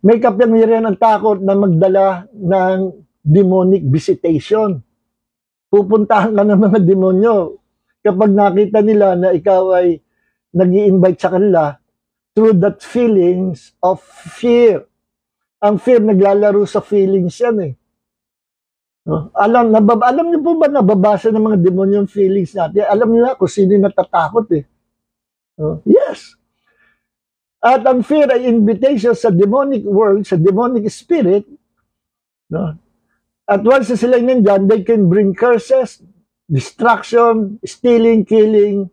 May kapangyarihan ang takot na magdala ng demonic visitation. Pupuntahan ka ng mga demonyo kapag nakita nila na ikaw ay nag-i-invite sa kanila through that feelings of fear. Ang fear, naglalaro sa feelings yan eh. No? Alam niyo po ba nababasa ng mga demonyo yung feelings natin? Alam nila kung sino yung natatakot eh. No? Yes. At ang fear ay invitation sa demonic world, sa demonic spirit. No? At once na sila nandyan, they can bring curses, destruction, stealing, killing,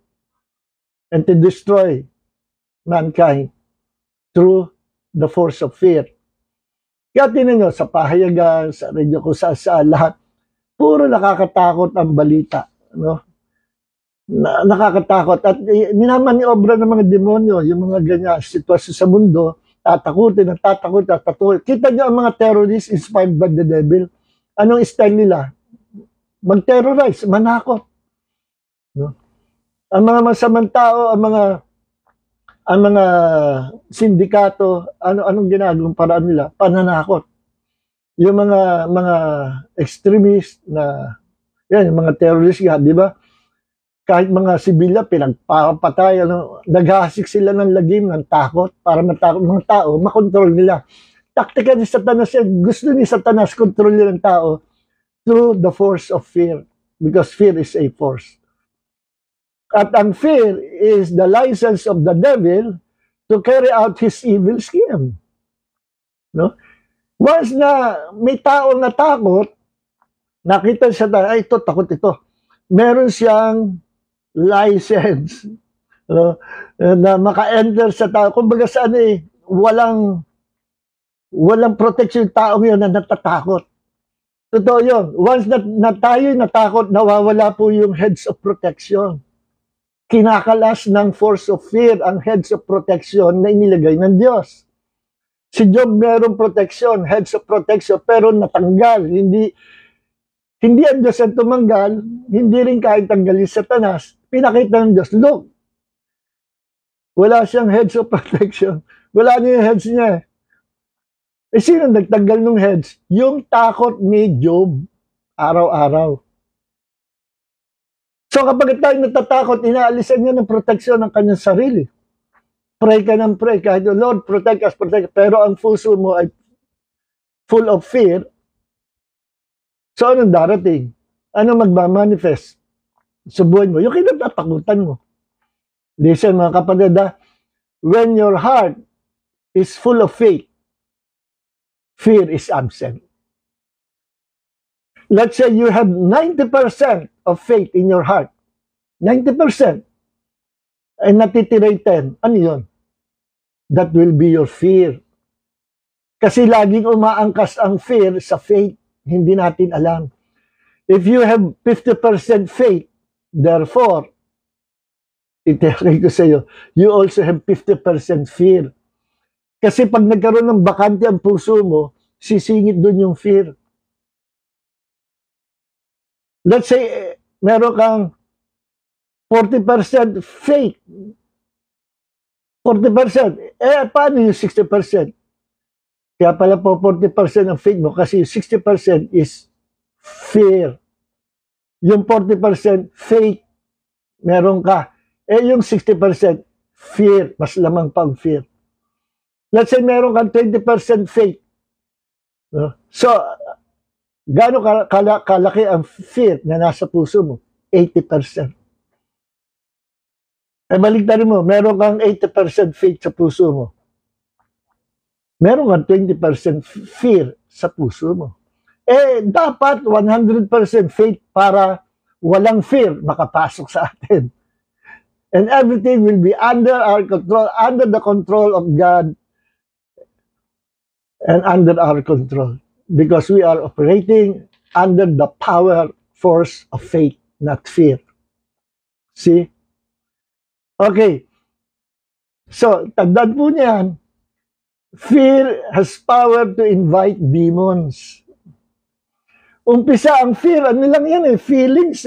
and to destroy mankind through the force of fear. Kaya tinan nyo, sa pahayagan, sa radyo ko sa lahat, puro nakakatakot ang balita. No? Nakakatakot. At minaman ni obra ng mga demonyo, yung mga ganyan sitwasyon sa mundo, tatakutin. Kita nyo ang mga terrorists inspired by the devil. Anong style nila? Mag-terrorize, manakot. No? Ang mga masamang tao, ang mga sindikato, anong ginagawang paraan nila? Pananakot. Yung mga extremist na, yan, yung mga terrorist nga, di ba? Kahit mga sibilya, pinagpapatay, naghahasik sila ng lagim, ng takot, para matakot mga tao, makontrol nila. Taktika ni Satanas yan. Gusto ni Satanas kontrolin ng tao through the force of fear. Because fear is a force. At ang fear is the license of the devil to carry out his evil scheme. No? Once na may tao na takot, nakita siya na, ay, ito, takot ito. Meron siyang license, no? Na maka-enter sa tao. Kumbaga saan eh, walang protection yung tao yun na natatakot. Totoo yun. Once na tayo natakot, nawawala po yung heads of protection. Kinakalas ng force of fear ang heads of protection na inilagay ng Diyos. Si Job mayroong protection, heads of protection, pero natanggal. Hindi ang Diyos ang tumanggal, hindi rin kahit tanggalin Satanas. Pinakita ng Diyos, look, wala siyang heads of protection. Wala niya yung heads niya. Sino nagtanggal ng heads? Yung takot ni Job, araw-araw. So kapag tayo natatakot, inaalisan niya ng proteksyon ng kanyang sarili. Pray ka ng pray. Kahit, Lord, protect us, protect us. Pero ang puso mo ay full of fear. So anong darating? Anong magmamanifest sa buhay mo? Yung kinatatakutan mo. Listen mga kapatid, when your heart is full of faith, fear is absent. Let's say you have 90% of faith in your heart. 90%. Ay natitira 10. Ano yun? That will be your fear. Kasi laging umaangkas ang fear sa faith. Hindi natin alam. If you have 50% faith, therefore, itiakay ko sa iyo, you also have 50% fear. Kasi pag nagkaroon ng bakante ang puso mo, sisingit doon yung fear. Let's say, meron kang 40% faith. 40%. Paano yung 60%? Kaya pala po 40% ang faith mo kasi yung 60% is fear. Yung 40% faith, meron ka. Yung 60% fear, mas lamang pang fear. Let's say meron kang 20% faith. So, gaano kalaki ang fear na nasa puso mo? 80%. Baligtarin mo, meron kang 80% faith sa puso mo. meron ka 20% fear sa puso mo. Dapat 100% faith para walang fear makapasok sa atin. And everything will be under our control, under the control of God, and under our control. Because we are operating under the power, force of faith, not fear. See? Okay. So, tandaan po niyan, fear has power to invite demons. Umpisa ang fear, ano lang yan feelings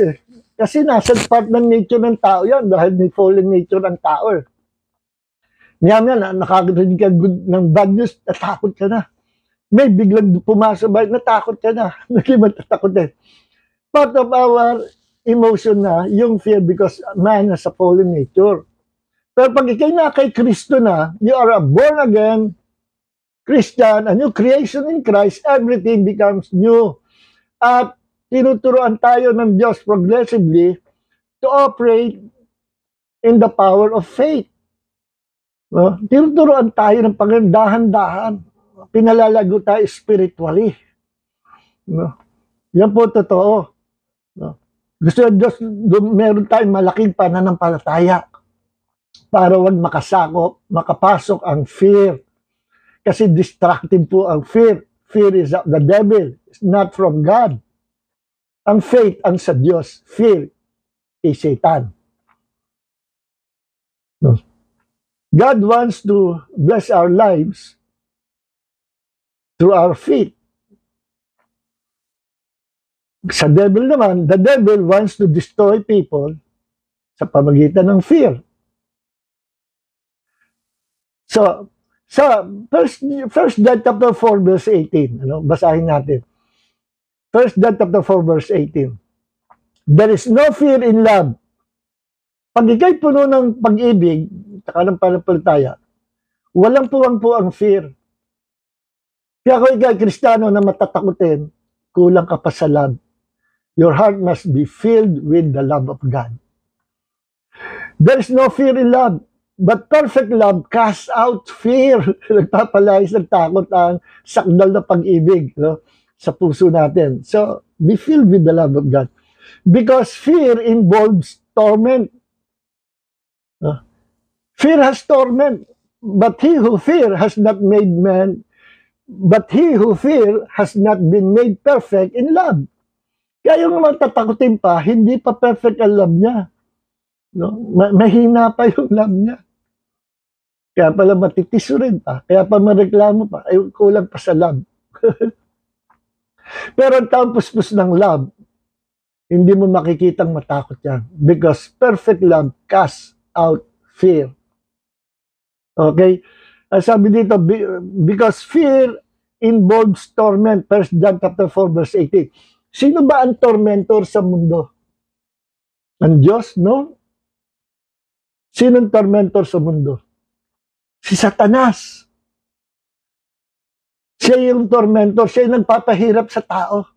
Kasi nasa part ng nature ng tao yan dahil may fallen nature ng tao Ngayon, nakakarinig ka ng bad news, natakot ka na. May biglang pumasok ba, natakot ka na. Nakiman tatakot Part of our emotion na, yung fear because man has a fallen nature. Pero pag ikay na kay Kristo na, you are a born again Christian, a new creation in Christ, everything becomes new. At tinuturoan tayo ng Diyos progressively to operate in the power of faith. No? Tinuturoan tayo ng Panginoon dahan-dahan. Pinalalago tayo spiritually. No? Yan po totoo. No? Gusto ng Diyos, meron tayong malaking pananampalataya para wag makapasok ang fear. Kasi destructive po ang fear. Fear is of the devil. It's not from God. Ang faith ang sa Diyos. Fear is Satan. No. God wants to bless our lives through our faith. Sa devil naman, the devil wants to destroy people sa pamagitan ng fear. So, sa First John chapter 4 verse 18, basahin natin. First John chapter 4 verse 18. There is no fear in love. Pag ikay puno ng pag-ibig, saka ng pananampalataya, walang puwang-puwang fear. Kaya kung ikay Kristiyano na matatakutin, kulang ka pa sa love. Your heart must be filled with the love of God. There is no fear in love. But perfect love casts out fear. Nagpapalayas ng takot ang sakdal na pag-ibig sa puso natin. So, be filled with the love of God. Because fear involves torment. Fear has torment. But he who fear has not been made perfect in love. Kaya yung matatakutin pa, hindi pa perfect ang love niya. Mahina pa yung love niya. Kaya pala matitiso rin pa. Kaya pa mareklamo pa. Ay, kulang pa sa love. Pero ang taong puspos ng love, hindi mo makikitang matakot yan. Because perfect love casts out fear. Okay? Sabi dito, because fear involves torment. 1 John chapter 4 verse 18. Sino ba ang tormentor sa mundo? Ang Diyos? No? Sino ang tormentor sa mundo? Si Satanas. Siya yung tormentor. Siya yung nagpapahirap sa tao.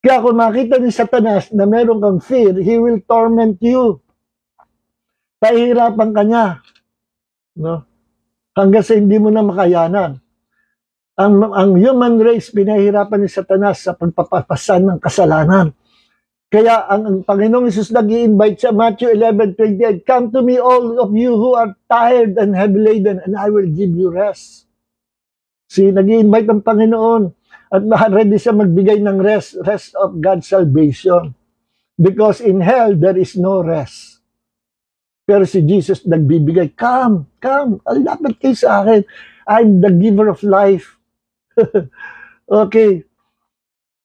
Kaya kung makita ni Satanas na meron kang fear, he will torment you. Pahirapan ka niya. No? Hanggang sa hindi mo na makayanan. Ang human race, pinahirapan ni Satanas sa pagpapasan ng kasalanan. Kaya ang Panginoong Hesus nag-i-invite sa Matthew 11:28, "Come to me all of you who are tired and heavy laden, and I will give you rest." See, nag-i-invite ang Panginoon at ready siya magbigay ng rest of God's salvation. Because in hell, there is no rest. Pero si Jesus nagbibigay, "Come, lapit kayo sa akin. I'm the giver of life." Okay.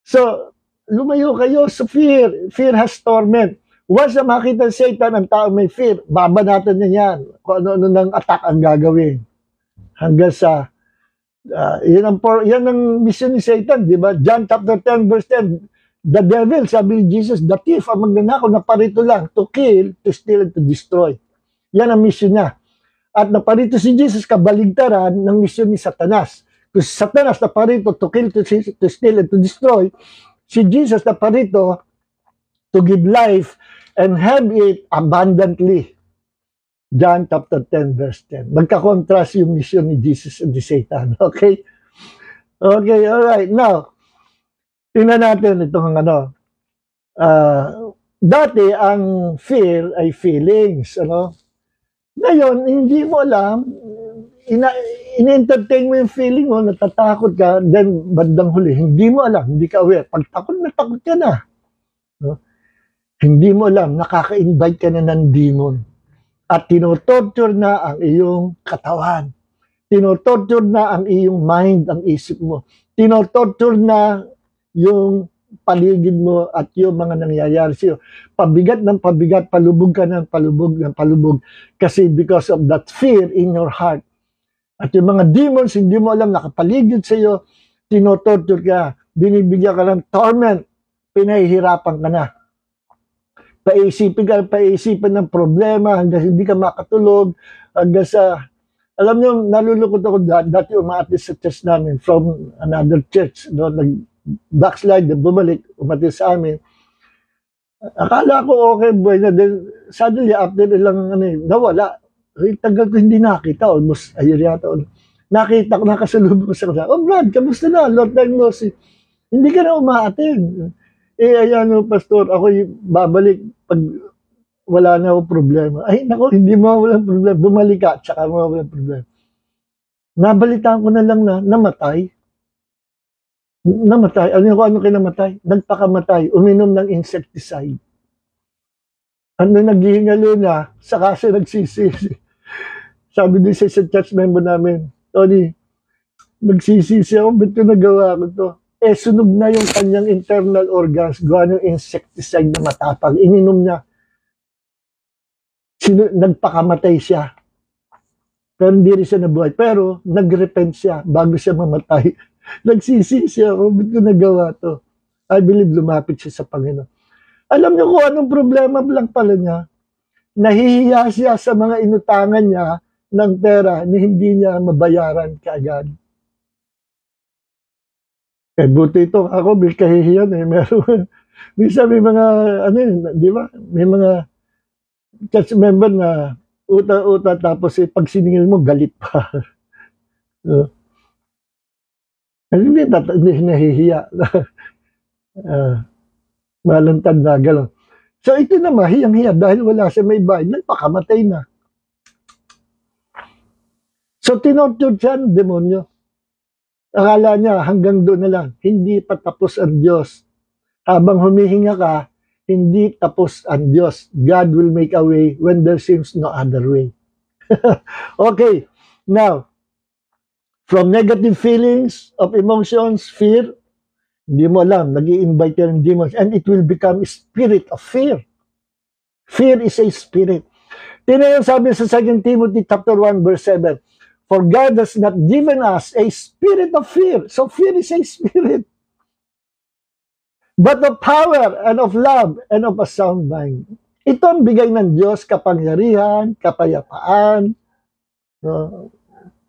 So, lumayo kayo sa fear. Fear has torment. Once na makita Satan ang tao may fear, babanatan niya yan. Kung ano-ano ng attack ang gagawin. Hanggang sa, yan ang mission ni Satan, di ba? John chapter 10 verse 10, the devil, sabi ni Jesus, the thief, ang magnanakaw, naparito lang, to kill, to steal, and to destroy. Yan ang mission niya. At naparito si Jesus, kabaligtaran ng mission ni Satanas. Kung si Satanas naparito to kill, to steal, and to destroy, si Jesus na parito to give life and have it abundantly. John chapter 10, verse 10. Magka-contrast yung mission ni Jesus and the Satan. Okay? Okay, alright. Now, tingnan natin itong ano. Dati, ang fear ay feelings. Ano? Ngayon, hindi mo alam, in-entertain mo yung feeling mo, natatakot ka, then bandang huli, hindi mo alam, hindi ka aware. Pag takot ka na. No? Hindi mo alam, nakaka-invite ka na ng demon. At tinotorture na ang iyong katawan. Tinotorture na ang iyong mind, ang isip mo. Tinotorture na yung paligid mo at yung mga nangyayari sa'yo. Pabigat ng pabigat, palubog ka ng palubog ng palubog. Kasi because of that fear in your heart. At yung mga demons, hindi mo alam, nakapaligid sa'yo, tinotorture ka, binibigyan ka ng torment, pinahihirapan ka na. Paisipan ng problema, hanggang hindi ka makatulog, hanggang sa, alam nyo, nalulungkot ako dati umaatis sa church namin from another church, no, backslide, bumalik, umatis sa amin. Akala ko okay, boy na. Then, suddenly, after ilang, nawala. Tagal ko hindi nakita. Almost a year yata. Nakita ko, nakasalubong ko sa kanila. Oh, Brad, kamusta na? Long time no see. Hindi ka na umaatin. Ayan, pastor, ako babalik pag wala na akong problema. Ay, nako, hindi mo walang problema. Bumalik ka, tsaka mo walang problema. Nabalitaan ko na lang na namatay. Ano kinamatay? Nagpakamatay. Uminom ng insecticide. Ano naghihingalo na, saka siya nagsisisi. Sabi din sa church member namin, Tony, nagsisisi ako, ba't ko nagawa ko to? Sunog na yung kanyang internal organs, gawa ng insecticide na matapang. Ininom niya. Nagpakamatay siya. Pero hindi rin siya nabuhay. Pero nag-repent siya bago siya mamatay. Nagsisisi ako, ba't ko nagawa to? I believe lumapit siya sa Panginoon. Alam niyo kung anong problema lang pala niya? Nahihiya siya sa mga inutangan niya ng pera na hindi niya mabayaran kaagad. Buti ito, ako may kahihiyan Meron, minsan may mga, di ba? May mga church member na uta-uta tapos pag siningil mo, galit pa. Hindi nahihiya. Malantad na gano'n. So ito na mahiyang-hiya dahil wala siya may bayad, nagpakamatay na. So tinorture siya ng demonyo. Akala niya hanggang doon na lang. Hindi pa tapos ang Diyos. Habang humihinga ka, hindi tapos ang Diyos. God will make a way when there seems no other way. Okay, now, from negative feelings of emotions, fear, hindi mo alam, nag-i-invite yung demons, and it will become a spirit of fear. Fear is a spirit. Tingnan yung sabi sa 2 Timothy chapter 1, verse 7, for God has not given us a spirit of fear. So fear is a spirit. But of power and of love and of a sound mind. Ito ang bigay ng Diyos, kapangyarihan, kapayapaan,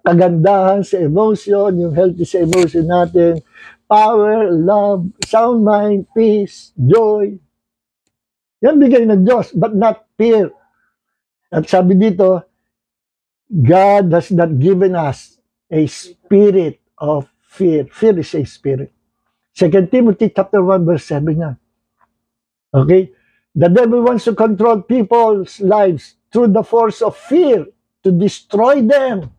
kagandahan sa emotion, yung healthy sa emotion natin, power, love, sound mind, peace, joy. Yan bigay ng Diyos, but not fear. At sabi dito, God has not given us a spirit of fear. Fear is a spirit. 2 Timothy chapter 1, verse 7 niya. Okay? The devil wants to control people's lives through the force of fear to destroy them.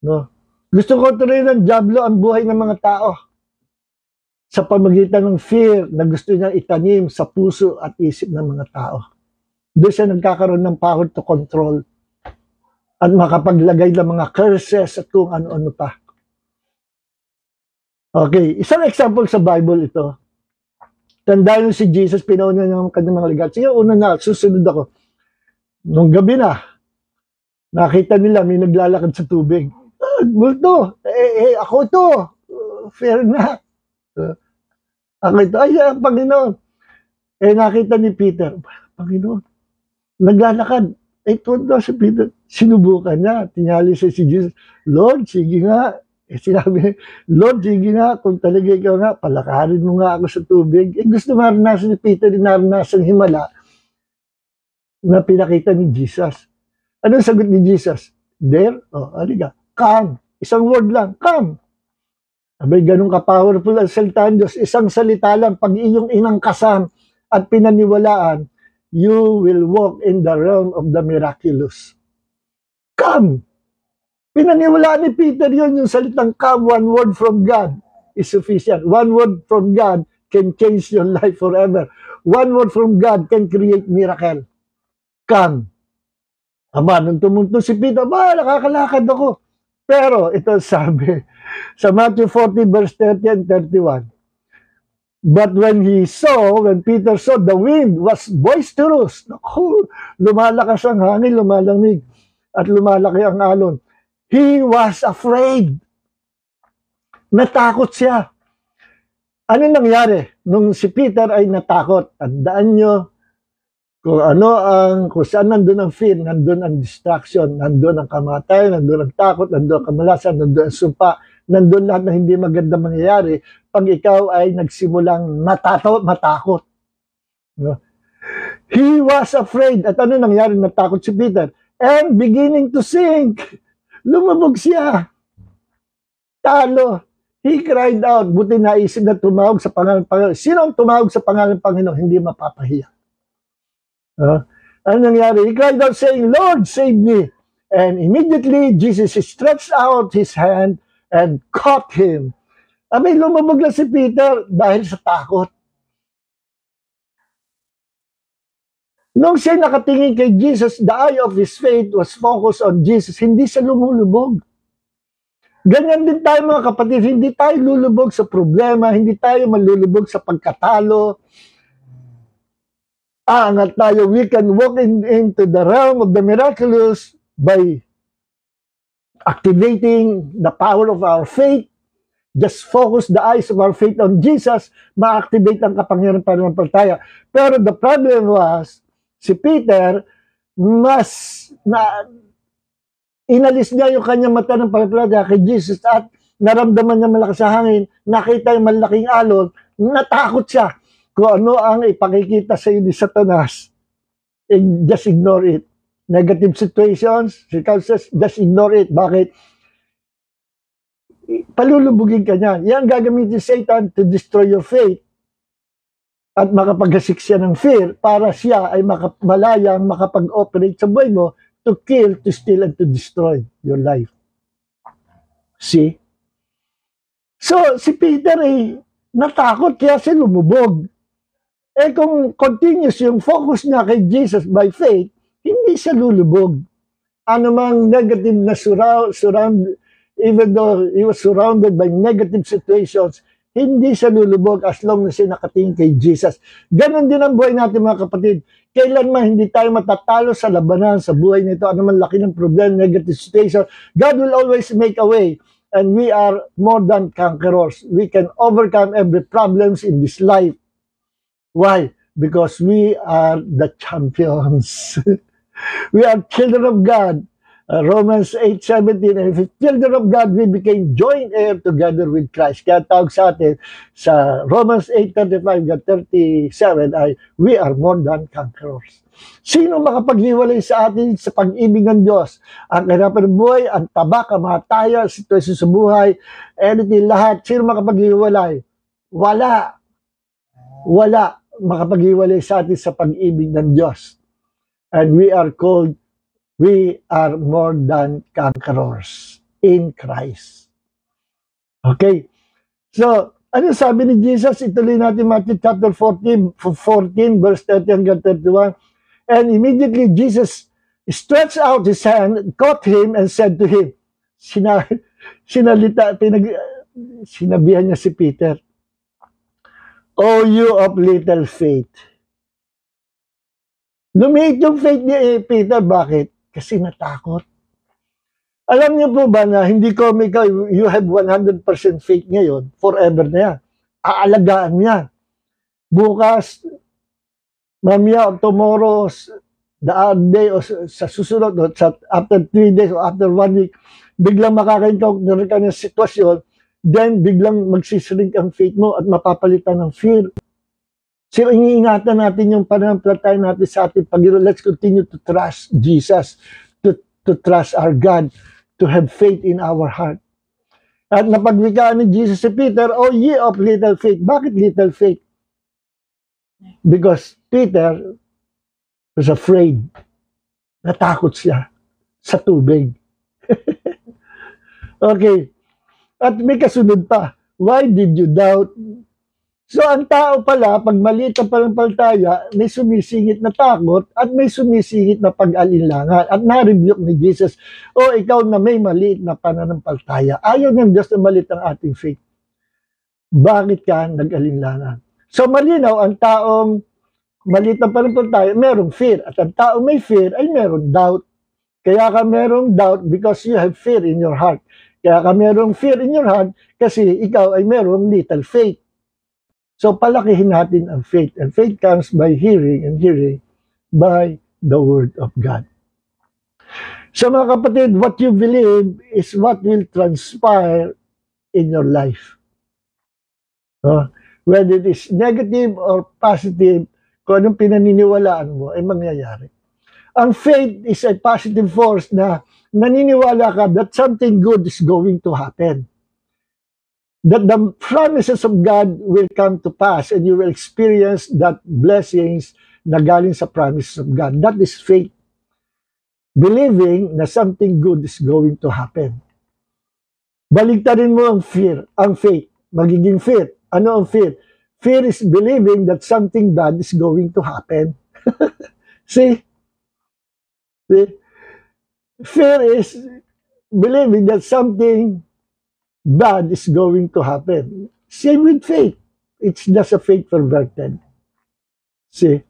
No? Gusto ko tuloy ng diablo ang buhay ng mga tao sa pamagitan ng fear na gusto niya itanim sa puso at isip ng mga tao. Doon siya nagkakaroon ng power to control at makapaglagay ng mga curses at kung ano-ano pa. Okay, isang example sa Bible ito. Tandaan nyo si Jesus, pinauna niya ng kanyang mga ligat. Sige, una na, susunod ako. Nung gabi na, nakita nila may naglalakad sa tubig. Multo, ako ito. Fair na. Ako ito, ay, Panginoon. Nakita ni Peter, Panginoon, naglalakad. Ito daw si Peter, sinubukan niya. Tinyali siya si Jesus, Lord, sige nga. Sinabi, Lord, sige nga, kung talaga ikaw nga, palakarin mo nga ako sa tubig. Gusto maranasan ni Peter, naranasan himala na pinakita ni Jesus. Anong sagot ni Jesus? There? O, halika. Come. Isang word lang. Come. Abay, ganun ka-powerful ang salita ng Diyos. Isang salita lang, pag iyong inangkasan at pinaniwalaan, you will walk in the realm of the miraculous. Come! Pinaniwalaan ni Peter yun, yung salitang come, one word from God is sufficient. One word from God can change your life forever. One word from God can create miracle. Come! Aba, nung tumunto si Peter, nakakalakad ako. Pero, ito sabi, sa Matthew 40 verse 30 and 31, but when Peter saw the wind was boisterous, naku, lumalakas ang hangin, lumalamig, at lumalaki ang alon. He was afraid. Natakot siya. Ano nangyari? Nung si Peter ay natakot, tandaan nyo, kung saan nandun ang fear, nandun ang distraction, nandun ang kamatayan, nandun ang takot, nandun ang kamalasan, nandun ang sumpa, nandun lahat na hindi maganda mangyayari pag ikaw ay nagsimulang matakot. No? He was afraid. At ano nangyari? Natakot si Peter. And beginning to sink. Lumubog siya. Talo. He cried out. Buti naisip na tumawag sa pangalan ng Panginoon. Sino ang tumawag sa pangalan ng Panginoon? Hindi mapapahiya. Ano nangyari? He cried out saying, Lord, save me. And immediately, Jesus stretched out his hand and caught him. Abay, lumabog lang si Peter dahil sa takot. Nung siya nakatingin kay Jesus, the eye of his faith was focused on Jesus. Hindi siya lumulubog. Ganyan din tayo mga kapatid. Hindi tayo lulubog sa problema. Hindi tayo malulubog sa pagkatalo. Angat tayo, we can walk into the realm of the miraculous by activating the power of our faith. Just focus the eyes of our faith on Jesus, ma-activate ang kapangyarihan pananampalataya. Pero the problem was, si Peter, inalis niya yung kanyang mata ng pananampalataya kay Jesus at naramdaman niya malakas sa hangin, nakita yung malaking alon, natakot siya. Kung ano ang ipakikita sa iyo ni Satanas, just ignore it. Negative situations, circumstances, just ignore it. Bakit? Palulubugin ka niya. Yan gagamitin Satan to destroy your faith at makapagkasik siya ng fear para siya ay malayang makapag-operate sa buhay mo to kill, to steal, and to destroy your life. See? So, si Peter ay natakot kaya siya lumubog. Eh kung continuous yung focus niya kay Jesus by faith, hindi siya lulubog. Ano mang negative na surround, even though he was surrounded by negative situations, hindi siya lulubog as long as siya nakatingin kay Jesus. Ganon din ang buhay natin mga kapatid. Kailanman hindi tayo matatalo sa labanan, sa buhay nito, ano man laki ng problem, negative situation, God will always make a way. And we are more than conquerors. We can overcome every problems in this life. Why? Because we are the champions. We are children of God. Romans 8:17, and if children of God, we became joint heir together with Christ. Kaya tawag sa atin sa Romans 8:35-37 ay, we are more than conquerors. Sino makapaghiwalay sa atin sa pag-ibig ng Diyos? Ang kahirapan ng buhay, ang taba, kamataya, sitwasyon sa buhay, anything, lahat. Sino makapaghiwalay? Wala. Wala makapaghiwalay sa atin sa pag-ibig ng Diyos. And we are more than conquerors in Christ. Okay. So, ano sabi ni Jesus? Ituloy natin Matthew chapter 14 verse 30 hanggang 31. And immediately Jesus stretched out his hand, caught him, and said to him, sinabihan niya si Peter, "O you of little faith." Lumiit yung faith ni Peter. Bakit? Kasi natakot. Alam niyo po ba na hindi ko you have 100% faith ngayon, forever na yan. Aalagaan niya. Bukas, mamaya, tomorrow, the other day, o sa susunod, o after 3 days, o after 1 week, biglang makaka-encounter ka ng sitwasyon, then biglang magsishrink ang faith mo at mapapalitan ng fear. So, iniingatan natin yung pananampalataya natin sa ating Panginoon. Let's continue to trust Jesus, to to trust our God, to have faith in our heart. At napagwikaan ni Jesus si Peter, "O ye of little faith." Bakit little faith? Because Peter was afraid. Natakot siya sa tubig. Okay. At may kasunod pa. Why did you doubt? So ang tao pala, pag maliit ang panampalataya, may sumisingit na takot at may sumisingit na pag-alinlangan. At na-rebuke ni Jesus, "O ikaw na may maliit na pananampalataya." Ayaw ng Diyos na maliit ang ating faith. Bakit ka nag-alinlangan? So malinaw, ang taong maliit ang panampalataya, merong fear. At ang taong may fear ay merong doubt. Kaya ka merong doubt because you have fear in your heart. Kaya ka merong fear in your heart kasi ikaw ay merong little faith. So palakihin natin ang faith. And faith comes by hearing, and hearing by the word of God. So mga kapatid, what you believe is what will transpire in your life. Whether it is negative or positive, kung anong pinaniniwalaan mo ay mangyayari. Ang faith is a positive force na naniniwala ka that something good is going to happen. That the promises of God will come to pass and you will experience that blessings na galing sa promises of God. That is faith. Believing na something good is going to happen. Baligtarin mo ang fear, ang faith. Magiging fear. Ano ang fear? Fear is believing that something bad is going to happen. See? Fear is believing that something bad is going to happen. Same with faith. It's just a faith perverted. See?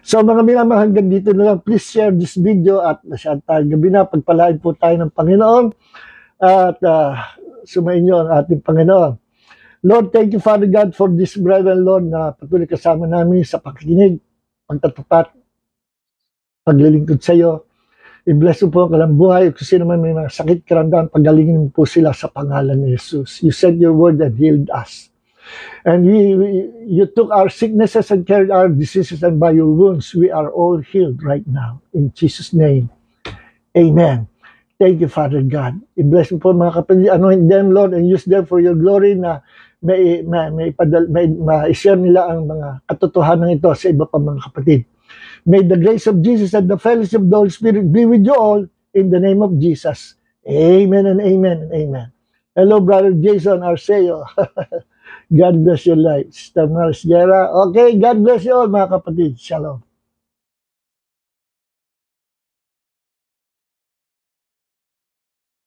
So mga minamahal, hanggang dito na lang. Please share this video at masyadong gabi na. Pagpalain po tayo ng Panginoon at sumayin niyo ang ating Panginoon. Lord, thank you, Father God, for this brother, Lord, na patuloy kasama namin sa pakikinig, pagtatapat, paglilingkod sa iyo. I-bless mo po ang kalang buhay. Kung sino man may mga sakit, karamdaman, pagalingin mo po sila sa pangalan ni Jesus. You sent your word that healed us. And you took our sicknesses and carried our diseases, and by your wounds, we are all healed right now. In Jesus' name, amen. Thank you, Father God. I-bless mo po mga kapatid. Anoint them, Lord, and use them for your glory na ma-share nila ang mga katotohanan ito sa iba pa mga kapatid. May the grace of Jesus and the fellowship of the Holy Spirit be with you all in the name of Jesus. Amen and amen and amen. Hello, Brother Jason Arceo. God bless your life. Sister Maris Guerra. Okay, God bless you all mga kapatid. Shalom.